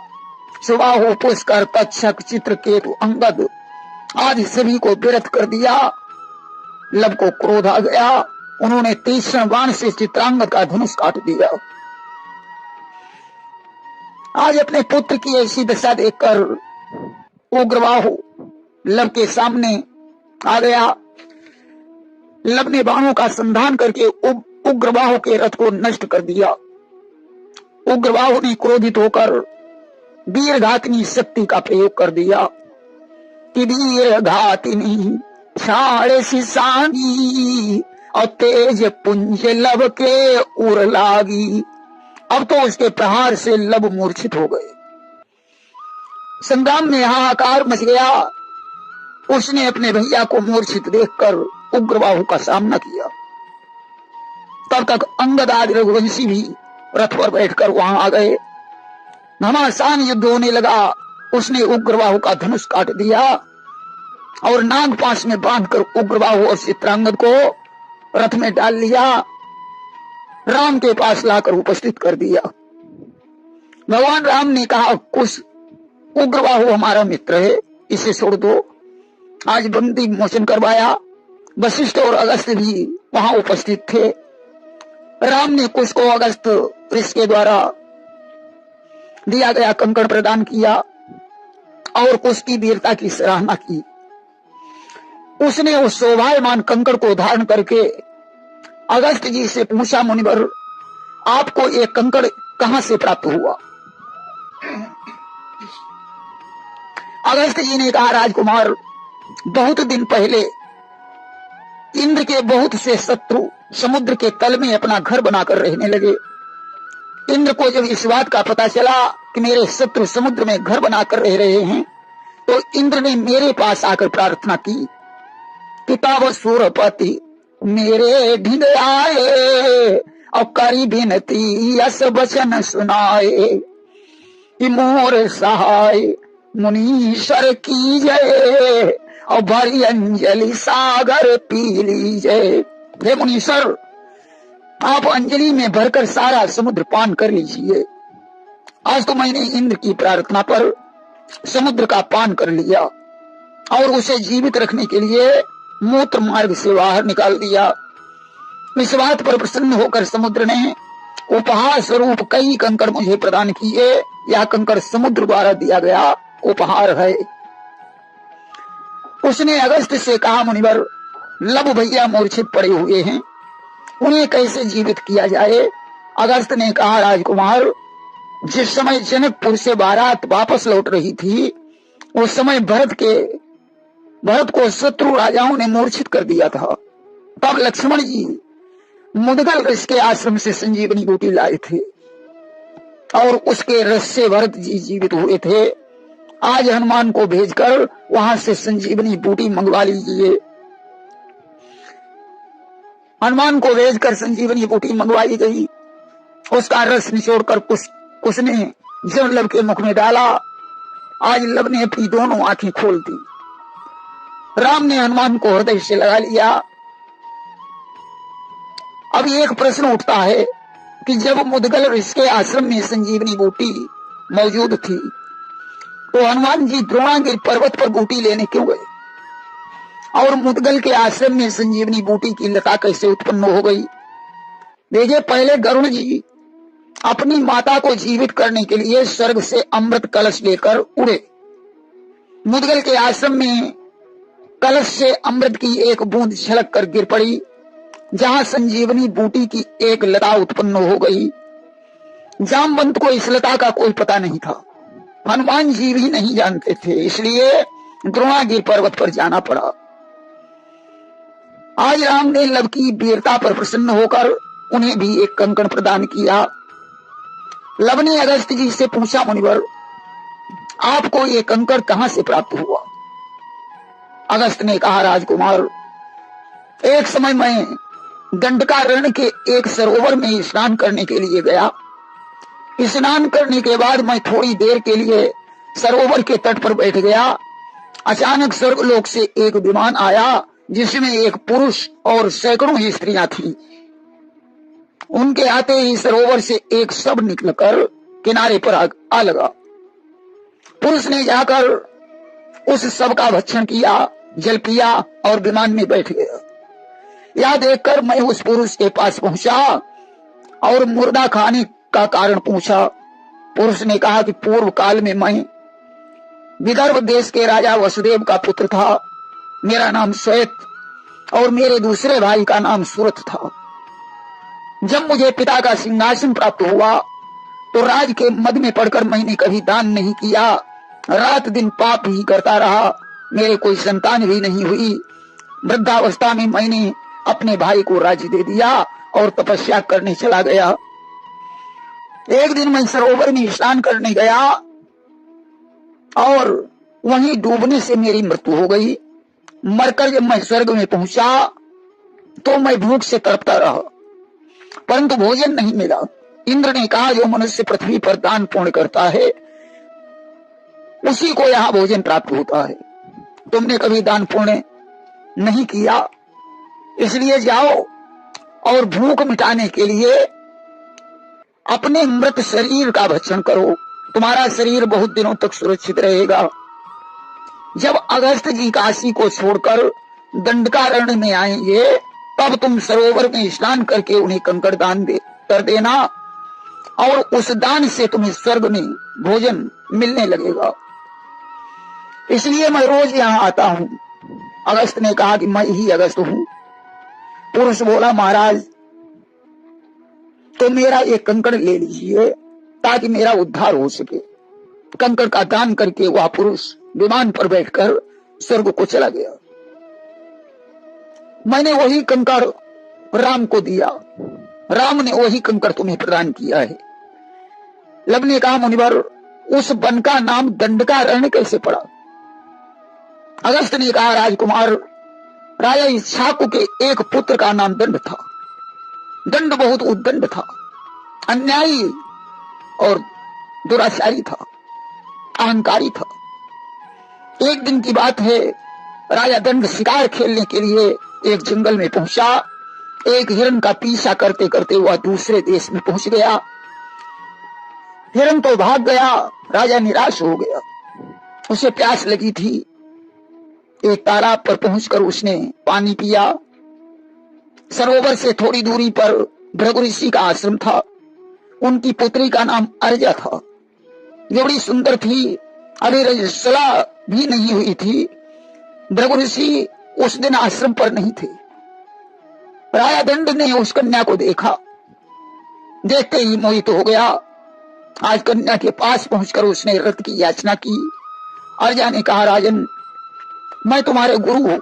सुबाहु, पुष्कर, तक्षक, चित्रकेतु, अंगद आदि सभी को विरथ कर दिया। लव को क्रोध आ गया। उन्होंने तीक्ष्ण बाण से चित्रांगद का धनुष काट दिया। आज अपने पुत्र की ऐसी दशा देखकर उग्रबाहु लव के सामने आ गया। लव ने बाणों का संधान करके उग्रबाहु के रथ को नष्ट कर दिया। उग्रबाहु ने क्रोधित होकर वीरघातिनी शक्ति का प्रयोग कर दिया कि वीरघातिनी छाड़ सिसागी और तेज पुंज लब के उर लागी। अब तो उसके प्रहार से लब मूर्छित हो गए। संग्राम में हाहाकार मच गया। उसने अपने भैया को मूर्छित देखकर उग्रबाहु का सामना किया। तब तक अंगद आदि रघुवंशी भी रथ पर बैठकर वहां आ गए। घमासान युद्ध होने लगा। उसने उग्रबाहु का धनुष काट दिया और नागपाश में बांधकर उग्रबाहु और चित्रांगद को रथ में डाल लिया। राम के पास लाकर उपस्थित कर दिया। भगवान राम ने कहा, कुछ उग्रबाहु हमारा मित्र है, इसे छोड़ दो। आज बंदी मोचन करवाया। वशिष्ठ और अगस्त भी वहां उपस्थित थे। राम ने कुश को अगस्त ऋषि के द्वारा दिया गया कंकड़ प्रदान किया और कुश की वीरता की सराहना की। उसने उस शोभायमान कंकड़ को धारण करके अगस्त जी से पूछा, मुनिवर आपको ये कंकड़ कहां से प्राप्त हुआ? अगस्त जी ने कहा, राजकुमार बहुत दिन पहले इंद्र के बहुत से शत्रु समुद्र के तल में अपना घर बनाकर रहने लगे। इंद्र को जब इस बात का पता चला कि मेरे शत्रु समुद्र में घर बनाकर रह रहे हैं, तो इंद्र ने मेरे पास आकर प्रार्थना की, पिताव सूरपति मेरे ढिंड आए और करी बिनती यस वचन सुनाए कि मोर सहाय मुनीश्वर की जय और भरी अंजलि सागर पी लीजिए। हे मुनीश्वर, आप अंजलि में भरकर सारा समुद्र पान कर लीजिए। आज तो मैंने इंद्र की प्रार्थना पर समुद्र का पान कर लिया और उसे जीवित रखने के लिए मूत्र मार्ग से बाहर निकाल दिया। इस बात पर प्रसन्न होकर समुद्र ने उपहार स्वरूप कई कंकड़ मुझे प्रदान किए। यह कंकड़ समुद्र द्वारा दिया गया उपहार है। उसने अगस्त से कहा, मुनिवर लब भैया मूर्छित पड़े हुए हैं, उन्हें कैसे जीवित किया जाए? अगस्त ने कहा, राजकुमार जिस समय जनकपुर से बारात वापस लौट रही थी, उस समय भरत को शत्रु राजाओं ने मूर्छित कर दिया था। तब लक्ष्मण जी मुदगल ऋषि के आश्रम से संजीवनी बूटी लाए थे और उसके रस से भरत जी जीवित हुए थे। आज हनुमान को भेजकर वहां से संजीवनी बूटी मंगवा लीजिए। हनुमान को भेजकर संजीवनी बूटी मंगवाई गई। उसका रस निचोड़कर कुश ने जब लब के मुख में डाला। आज लब ने अपनी दोनों आंखें खोल दी। राम ने हनुमान को हृदय से लगा लिया। अब एक प्रश्न उठता है कि जब मुदगल ऋषि के आश्रम में संजीवनी बूटी मौजूद थी, तो हनुमान जी द्रोणागिरि पर्वत पर बूटी लेने क्यों गए? और मुदगल के आश्रम में संजीवनी बूटी की लता कैसे उत्पन्न हो गई? देखिए, पहले गरुण जी अपनी माता को जीवित करने के लिए स्वर्ग से अमृत कलश लेकर उड़े। मुदगल के आश्रम में कलश से अमृत की एक बूंद छलक कर गिर पड़ी, जहां संजीवनी बूटी की एक लता उत्पन्न हो गई। जामवंत को इस लता का कोई पता नहीं था, हनुमान जी भी नहीं जानते थे, इसलिए द्रोणागिरि पर्वत पर जाना पड़ा। आज राम ने लब की वीरता पर प्रसन्न होकर उन्हें भी एक कंकड़ प्रदान किया। लब ने अगस्त जी से पूछा, मुनिवर आपको ये कंकड़ कहां से प्राप्त हुआ? अगस्त ने कहा, राजकुमार एक समय मैं दंडकारण्य के एक सरोवर में स्नान करने के लिए गया। स्नान करने के बाद मैं थोड़ी देर के लिए सरोवर के तट पर बैठ गया। अचानक स्वर्गलोक से एक विमान आया, जिसमें एक पुरुष और सैकड़ों स्त्रियां थीं। उनके आते ही सरोवर से एक शव निकलकर किनारे पर आ लगा। पुरुष ने जाकर उस शव का भक्षण किया, जल पिया और विमान में बैठ गया। यह देखकर मैं उस पुरुष के पास पहुंचा और मुर्दा खाने का कारण पूछा। पुरुष ने कहा कि पूर्व काल में मैं विदर्भ देश के राजा वसुदेव का पुत्र था। मेरा नाम श्वेत और मेरे दूसरे भाई का नाम सूरत था। जब मुझे पिता का सिंहासन प्राप्त हुआ तो राज के मद में पड़कर मैंने कभी दान नहीं किया, रात दिन पाप ही करता रहा, मेरे कोई संतान भी नहीं हुई। वृद्धावस्था में मैंने अपने भाई को राज्य दे दिया और तपस्या करने चला गया। एक दिन मैं सरोवर में स्नान करने गया और वहीं डूबने से मेरी मृत्यु हो गई। मरकर जब मैं स्वर्ग में पहुंचा तो मैं भूख से तड़पता रहा, परंतु भोजन नहीं मिला। इंद्र ने कहा, जो मनुष्य पृथ्वी पर दान पुण्य करता है उसी को यहाँ भोजन प्राप्त होता है। तुमने कभी दान पुण्य नहीं किया, इसलिए जाओ और भूख मिटाने के लिए अपने मृत शरीर का भक्षण करो, तुम्हारा शरीर बहुत दिनों तक सुरक्षित रहेगा। जब अगस्त जी काशी को छोड़कर दंडकारण्य में आएंगे तब तुम सरोवर में स्नान करके उन्हें कंकड़ दान कर देना और उस दान से तुम्हें स्वर्ग में भोजन मिलने लगेगा। इसलिए मैं रोज यहाँ आता हूँ। अगस्त ने कहा कि मैं ही अगस्त हूँ। पुरुष बोला, महाराज तो मेरा एक कंकड़ ले लीजिए ताकि मेरा उद्धार हो सके। कंकड़ का दान करके वह पुरुष विमान पर बैठकर स्वर्ग को चला गया। मैंने वही कंकड़ राम को दिया, राम ने वही कंकड़ तुम्हें प्रदान किया है। लब ने कहा, मुनिवर उस वन का नाम दंडकारण्य कैसे पड़ा? अगस्त ने कहा, राजकुमार राजा इक्ष्वाकु के एक पुत्र का नाम दंड था। दंड बहुत उद्दंड था, अन्यायी और दुराचारी था, अहंकारी था। एक दिन की बात है, राजा दंड शिकार खेलने के लिए एक जंगल में पहुंचा। एक हिरण का पीछा करते करते वह दूसरे देश में पहुंच गया। हिरण तो भाग गया, राजा निराश हो गया। उसे प्यास लगी थी। एक तालाब पर पहुंचकर उसने पानी पिया। सरोवर से थोड़ी दूरी पर भृगु ऋषि का आश्रम था। उनकी पुत्री का नाम अर्जा था, जो बड़ी सुंदर थी। अभी रजस्वला भी नहीं हुई थी। भृगु ऋषि उस दिन आश्रम पर नहीं थे। राजा दंड ने उस कन्या को देखा, देखते ही मोहित हो गया। आज कन्या के पास पहुंचकर उसने रथ की याचना की। अर्जा ने कहा, राजन मैं तुम्हारे गुरु हूं,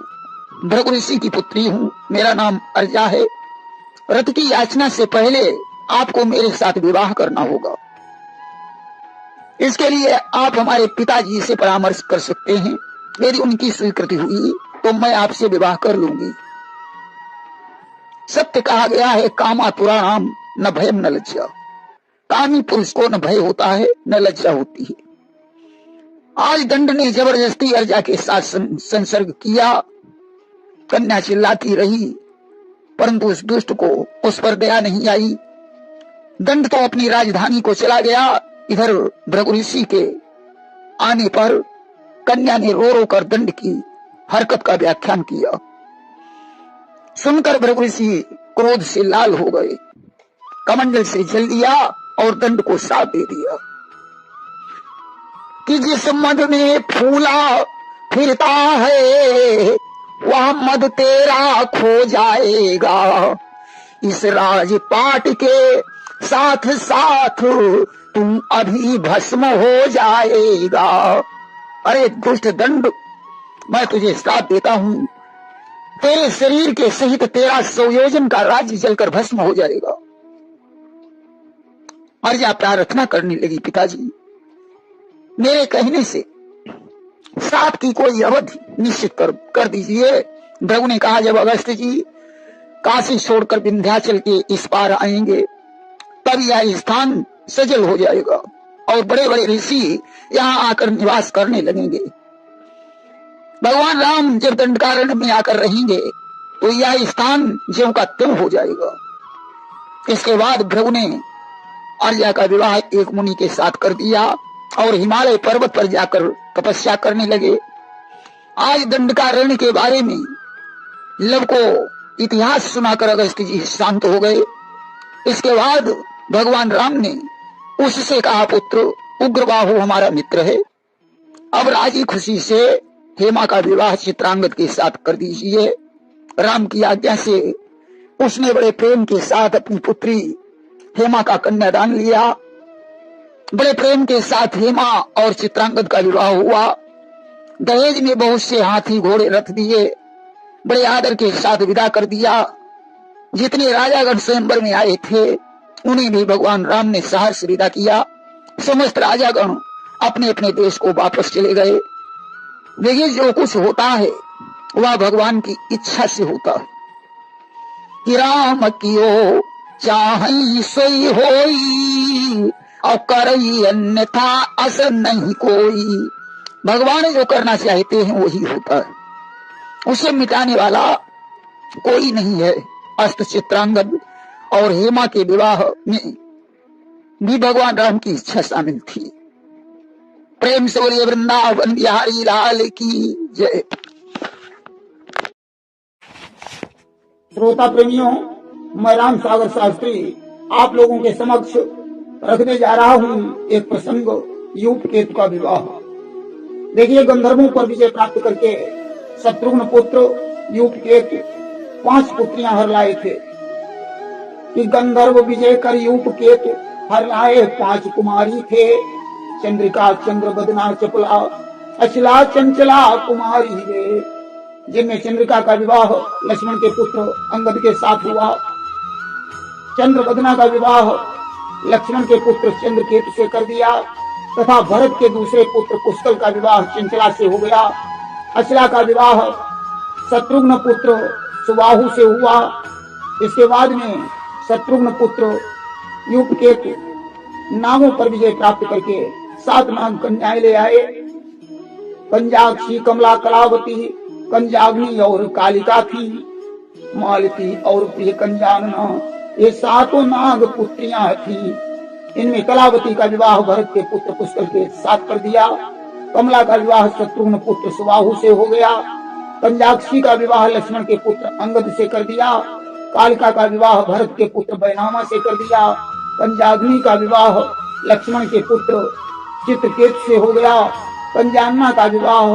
भृगु ऋषि की पुत्री हूं, मेरा नाम अर्जा है। रथ की याचना से पहले आपको मेरे साथ विवाह करना होगा। इसके लिए आप हमारे पिताजी से परामर्श कर सकते हैं। यदि उनकी स्वीकृति हुई तो मैं आपसे विवाह कर लूंगी। सत्य कहा गया है, कामातुराणाम न भयम न लज्जा। कामी पुरुष को न भय होता है न लज्जा होती है। आज दंड ने जबरदस्ती अर्जा के साथ संसर्ग किया। कन्या चिल्लाती रही, परंतु उस दुष्ट को उस पर दया नहीं आई। दंड तो अपनी राजधानी को चला गया। इधर भृगु ऋषि के आने पर कन्या ने रो रो कर दंड की हरकत का व्याख्यान किया। सुनकर भृगु ऋषि क्रोध से लाल हो गए, कमंडल से जल दिया और दंड को श्राप दे दिया कि जिस मद में फूला फिरता है वह मद तेरा खो जाएगा। इस राजपाट के साथ साथ तुम अभी भस्म हो जाएगा। अरे दुष्ट दंड, मैं तुझे श्राप देता हूं, तेरे शरीर के सहित तेरा संयोजन का राज्य जलकर भस्म हो जाएगा। अर्जा प्रार्थना करने लगी, पिताजी मेरे कहने से श्राप की कोई अवधि निश्चित कर दीजिए। भृगु ने कहा, जब अगस्त जी काशी छोड़कर विंध्याचल के इस पार आएंगे तब यह स्थान सजल हो जाएगा और बड़े बड़े ऋषि यहाँ आकर निवास करने लगेंगे। भगवान राम जब दंडकारण्य में आकर रहेंगे तो यह स्थान ज्यों का त्यों हो जाएगा। इसके बाद भृगु ने अर्जा का विवाह एक मुनि के साथ कर दिया और हिमालय पर्वत पर जाकर तपस्या करने लगे। आज दंडकारण्य के बारे में लब को इतिहास सुनाकर अगस्त जी शांत हो गए। इसके बाद भगवान राम ने उससे कहा, पुत्र उग्रबाहु हमारा मित्र है, अब राजी खुशी से हेमा का विवाह चित्रांगद के साथ कर दीजिए। राम की आज्ञा से उसने बड़े प्रेम के साथ अपनी पुत्री हेमा का कन्यादान लिया। बड़े प्रेम के साथ हेमा और चित्रांगद का विवाह हुआ। दहेज में बहुत से हाथी घोड़े रथ दिए, बड़े आदर के साथ विदा कर दिया। जितने राजागण स्वयंवर में आए थे उन्हें भी भगवान राम ने सहर्ष विदा किया। समस्त राजागण अपने अपने देश को वापस चले गए। देखिए, जो कुछ होता है वह भगवान की इच्छा से होता है कि राम कियो चाहई सोई होई और करई अन्यथा असर नहीं कोई। भगवान जो करना चाहते हैं वही होता है, उसे मिटाने वाला कोई नहीं है। अस्त चित्रांगद और हेमा के विवाह में भी भगवान राम की इच्छा शामिल थी। प्रेम से बोलिए वृंदावन बिहारी लाल की जय। श्रोता प्रेमियों, मैं राम सागर शास्त्री आप लोगों के समक्ष रखने जा रहा हूँ एक प्रसंग, यूपकेतु का विवाह। देखिए, गंधर्वों पर विजय प्राप्त करके शत्रुघ्न पुत्र यूपकेतु 5 पुत्रियां हर लाए थे कि गंधर्व विजय कर यूपकेतु हर लाए 5 कुमारी थे। चंद्रिका चंद्रबदना चपला अचला चंचला कुमारी रे, जिनमें चंद्रिका का विवाह लक्ष्मण के पुत्र अंगद के साथ हुआ। चंद्रबदना का विवाह लक्ष्मण के पुत्र चंद्रकेतु से कर दिया तथा भरत के दूसरे पुत्र कुशल का विवाह चंचला से हो गया। अचला का विवाह शत्रुघ्न पुत्र सुबाहु से हुआ। इसके बाद में शत्रुघ्न पुत्र यूपकेतु नागों पर विजय प्राप्त करके 7 नाग कन्याएं ले आए। कंजाक्षी, कमला, कलावती, कंजाग्नि और कालिका थी। मालती और प्रिय कंजानना, ये 7 नाग पुत्रियां थी। इनमें कलावती का विवाह भरत के पुत्र पुष्कर के साथ कर दिया। कमला का विवाह शत्रुघ्न पुत्र सुबाहु से हो गया। कंजाक्षी का विवाह लक्ष्मण के पुत्र अंगद से कर दिया। कालिका का विवाह भरत के पुत्र बैनामा से कर दिया। कंजाग्नि का विवाह लक्ष्मण के पुत्र चित्रकेतु से हो गया। कंजानना का विवाह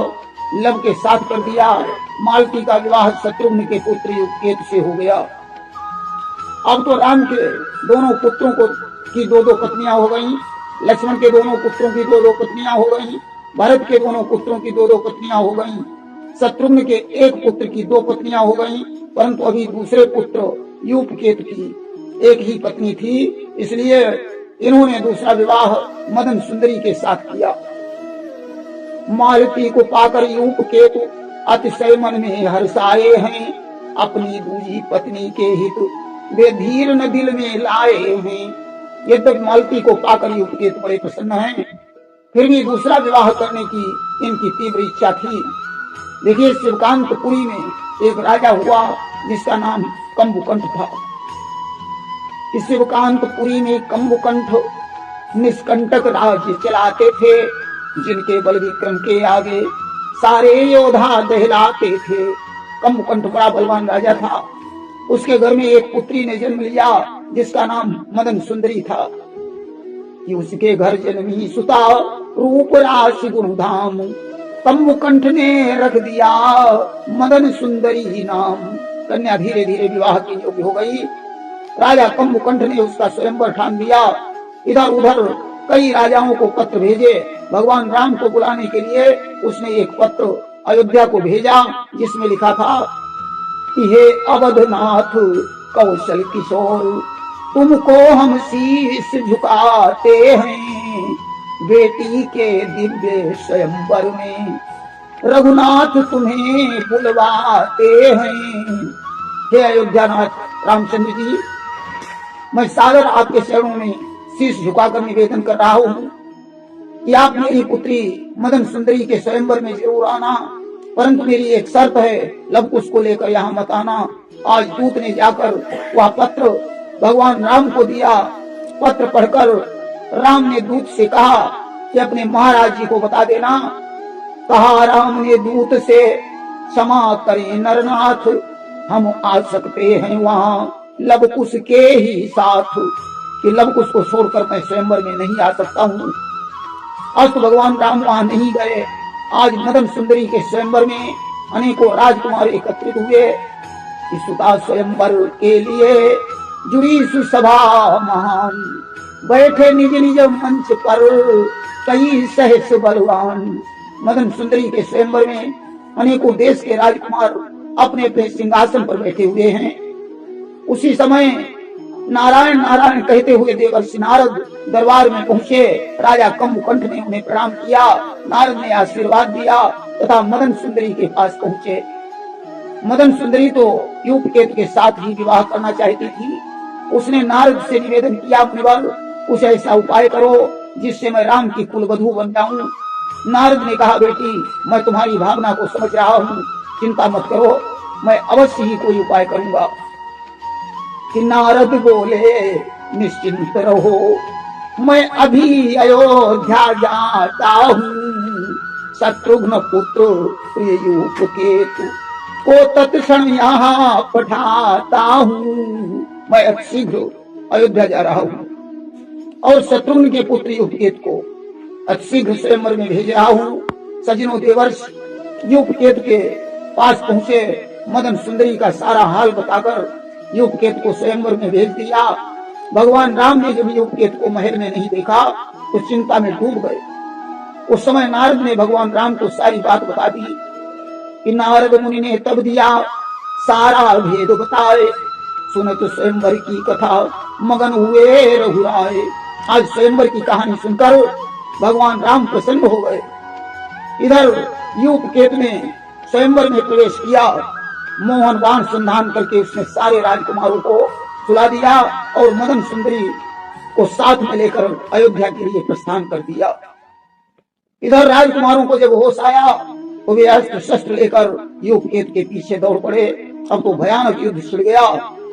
लव के साथ कर दिया। मालती का विवाह शत्रुघ्न के पुत्र यूपकेतु से हो गया। अब तो राम के दोनों पुत्रों को की 2-2 पत्नियां हो गईं। लक्ष्मण के दोनों पुत्रों की 2-2 पत्नियां हो गईं। भरत के दोनों पुत्रों की 2-2 पत्नियां हो गईं। शत्रुघ्न के एक पुत्र की 2 पत्नियां हो गईं, परंतु अभी दूसरे पुत्र यूपकेतु की एक ही पत्नी थी, इसलिए इन्होंने दूसरा विवाह मदन सुंदरी के साथ किया। मालती को पाकर यूपकेतु अतिशय मन में हर्षाए हैं। अपनी दूजी पत्नी के हित वे धीर न दिल में लाए हैं। यद्यपि मालती को पाकर यूपकेतु बड़े प्रसन्न हैं, फिर भी दूसरा विवाह करने की इनकी तीव्र इच्छा थी। देखिए, शिवकांतपुरी में एक राजा हुआ जिसका नाम कंबुकंठ था। इस शिवकांतपुरी में कंबुकंठ निष्कंटक राज्य चलाते थे, जिनके बल विक्रम के आगे सारे योद्धा दहलाते थे। कंबुकंठ बड़ा बलवान राजा था। उसके घर में एक पुत्री ने जन्म लिया जिसका नाम मदन सुंदरी था। कि उसके घर जन्मी सुता रूप राशि गुण धाम, कंबुकंठ ने रख दिया मदन सुंदरी नाम। कन्या धीरे धीरे विवाह की योग्य हो गई। राजा कंबुकंठ ने उसका स्वयंवर ठान दिया। इधर उधर कई राजाओं को पत्र भेजे। भगवान राम को बुलाने के लिए उसने एक पत्र अयोध्या को भेजा, जिसमें लिखा था कि हे अवधनाथ कौशल किशोर, तुमको हम शीश झुकाते हैं। बेटी के दिव्य स्वयंवर में रघुनाथ तुम्हें बुलवाते हैं। हे अयोध्यानाथ रामचंद्र जी, मैं सादर आपके चरणों में शीश झुकाकर निवेदन कर रहा हूँ कि आप मेरी पुत्री मदन सुंदरी के स्वयंवर में जरूर आना, परंतु मेरी एक शर्त है, लवकुश को लेकर यहाँ मत आना। आज दूत ने जाकर वह पत्र भगवान राम को दिया। पत्र पढ़कर राम ने दूत से कहा कि अपने महाराज जी को बता देना। कहा राम ने दूत से, क्षमा करें नरनाथ, हम आ सकते हैं वहाँ लवकुश के ही साथ, कि लवकुश को छोड़कर मैं स्वयंवर में नहीं आ सकता हूँ। अस्त भगवान राम वहाँ नहीं गए। आज मदन सुंदरी के स्वयंवर में अनेकों राजकुमार एकत्रित हुए। कि सुता स्वयंवर के लिए जुड़ी सुसभा महान, बैठे निज निज मंच पर कई सहस बलवान। मदन सुंदरी के स्वयंवर में अनेकों देश के राजकुमार अपने अपने सिंहासन पर बैठे हुए हैं। उसी समय नारायण नारायण कहते हुए देवर्षि नारद दरबार में पहुंचे। राजा कम्बुकंठ ने उन्हें प्रणाम किया, नारद ने आशीर्वाद दिया तथा मदन सुंदरी के पास पहुंचे। मदन सुंदरी तो यूपकेतु के साथ ही विवाह करना चाहती थी। उसने नारद से निवेदन किया, मुनिवर कुछ ऐसा उपाय करो जिससे मैं राम की कुलवधू बन जाऊं। नारद ने कहा, बेटी मैं तुम्हारी भावना को समझ रहा हूँ, चिंता मत करो, मैं अवश्य ही कोई उपाय करूंगा। कि नारद बोले, निश्चिंत रहो, मैं अभी अयोध्या जाता हूँ। शत्रुघ्न पुत्र प्रिय यूपकेतु को तत्क्षण यहाँ पठाता हूँ। मैं अतिशीघ्र अयोध्या जा रहा हूँ और शत्रुघ्न के पुत्र यूपकेतु को अतिशीघ्र स्वयंवर में भेज रहा हूँ। सजनों देवर्ष यूपकेतु के पास पहुंचे। मदन सुंदरी का सारा हाल बताकर यूपकेतु को स्वयंवर में भेज दिया। भगवान राम ने जब यूपकेतु को महल में नहीं देखा तो चिंता में डूब गए। उस समय नारद ने भगवान राम को सारी बात बता दी। कि नारद मुनि ने तब दिया सारा भेद बताए, सुनत स्वयंवर की कथा मगन हुए रघुराए। आज स्वयंवर की कहानी सुनकर भगवान राम प्रसन्न हो गए। इधर यूपकेतु ने स्वयंवर में प्रवेश किया। मोहन बाण संधान करके उसने सारे राजकुमारों को सुला दिया और मदन सुंदरी को साथ में लेकर अयोध्या के लिए प्रस्थान कर दिया। इधर राजकुमारों को जब होश आया तो वे अस्त्र शस्त्र लेकर यूपकेतु के पीछे दौड़ पड़े। अब तो भयानक युद्ध छिड़ गया।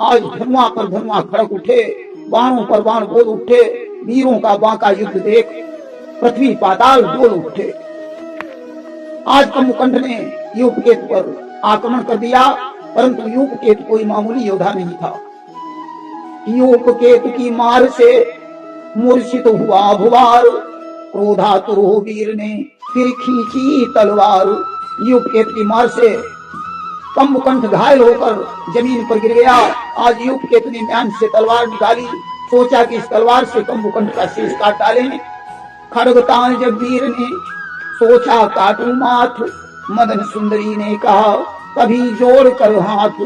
आज धनुआ पर धनुआ खड़क उठे, बाणों पर बाण बोल उठे। वीरों का बांका युद्ध देख पृथ्वी पाताल डोल उठे। आज कम्बुकंठ ने यूपकेतु पर आक्रमण कर दिया, परंतु यूपकेतु कोई मामूली योद्धा नहीं था। यूपकेतु की मार से मूर्छित हुआ भुवार, क्रोधातुर हो वीर ने फिर खींची तलवार। यूपकेतु की मार से कम्बुकंठ घायल होकर जमीन पर गिर गया। आज यूपकेतु ने म्यान से तलवार निकाली, सोचा कि इस तलवार से कम्बुकंठ का शीश काट डालें। खड़गतान जब वीर ने सोचा काटू माथ, मदन सुंदरी ने कहा कभी जोड़ कर हाथ।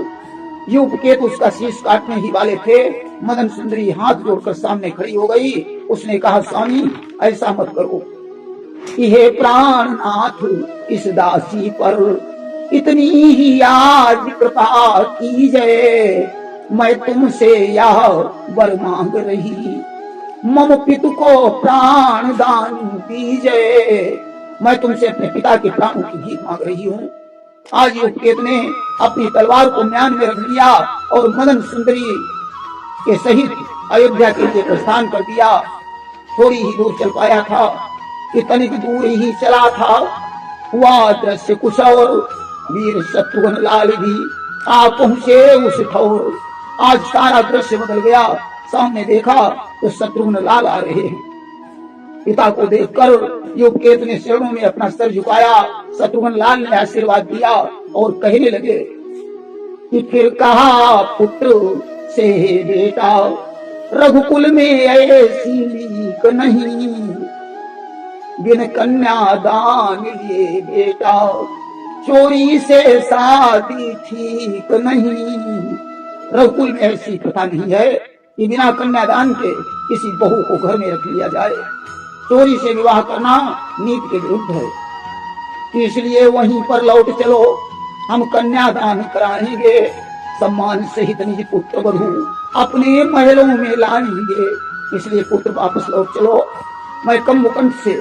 यूपकेतु उसका शीश काटने ही वाले थे। मदन सुंदरी हाथ जोड़कर सामने खड़ी हो गई। उसने कहा, स्वामी ऐसा मत करो, हे प्राणनाथ इस दासी पर इतनी ही आज कृपा कीजिए। मैं तुमसे यह वर मांग रही, मम पितु को प्राण दान दीजिए। मैं तुमसे अपने पिता के प्राणों की भीख मांग रही हूँ। आज यूपकेतु ने अपनी तलवार को म्यान में रख लिया और मदन सुंदरी के सहित अयोध्या के लिए प्रस्थान कर दिया। थोड़ी ही दूर चल पाया था कि तनिक दूर ही चला था, हुआ दृश्य कुछ और। वीर शत्रुघ्न लाल भी आ पहुंचे उस ठौर। आज सारा दृश्य बदल गया। सामने देखा तो शत्रुघ्न लाल आ रहे हैं। पिता को देखकर यूपकेतु ने चरणों में अपना सर झुकाया। शत्रुघ्न लाल ने आशीर्वाद दिया और कहने लगे कि फिर कहा पुत्र से बेटा, रघुकुल में ऐसी लीक नहीं, बिन कन्यादान लिए बेटा चोरी से शादी ठीक नहीं। रघुकुल में ऐसी प्रथा नहीं है कि बिना कन्यादान के किसी बहू को घर में रख लिया जाए। चोरी से विवाह करना नीति के विरुद्ध है। इसलिए वहीं पर लौट चलो, हम कन्यादान कराएंगे। सम्मान सहित निज पुत्र वधू अपने महलों में लाएंगे। इसलिए पुत्र वापस लौट चलो। मैं कम्बुकंठ से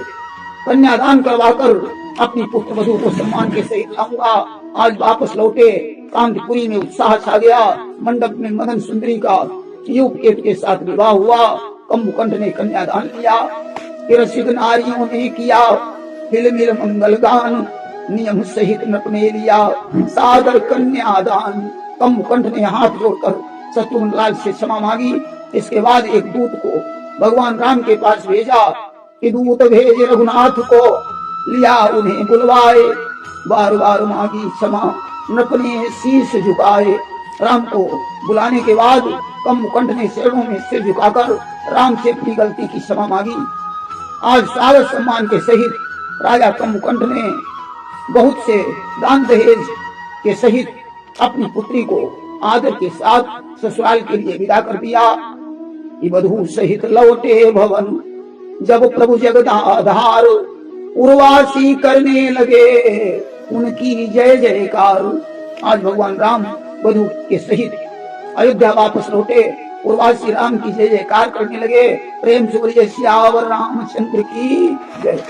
कन्यादान करवाकर अपनी पुत्र वधू को सम्मान के सहित लाऊंगा। आज वापस लौटे। कांतिपुरी में उत्साह छा गया। मंडप में मदन सुंदरी का यूपकेतु के साथ विवाह हुआ। कम्बुकंठ ने कन्यादान किया। तिरसिक नारियों ने किया हिल मिल मंगल गान, नियम सहित नट ने लिया सादर कन्यादान। कम्बुकंठ ने हाथ जोड़कर शत्रुघ्न लाल से क्षमा मांगी। इसके बाद एक दूत को भगवान राम के पास भेजा कि दूत भेज रघुनाथ को, लिया उन्हें बुलवाए। बार बार मांगी क्षमा, नट ने शीश झुकाए। राम को बुलाने के बाद कम्बुकंठ ने चरणों में सिर झुकाकर राम से अपनी गलती की क्षमा मांगी। आज सारा सम्मान के सहित राजा कम्बुकंठ ने बहुत से दान दहेज के सहित अपनी पुत्री को आदर के साथ ससुराल के लिए विदा कर दिया। बधू सहित लौटे भवन, जब प्रभु जगदाधार उर्वासी करने लगे उनकी जय जयकार। आज भगवान राम वधू के सहित अयोध्या वापस लौटे, उर्वासी राम की जय जयकार करने लगे। प्रेम से बोलिए सियावर रामचंद्र की जय।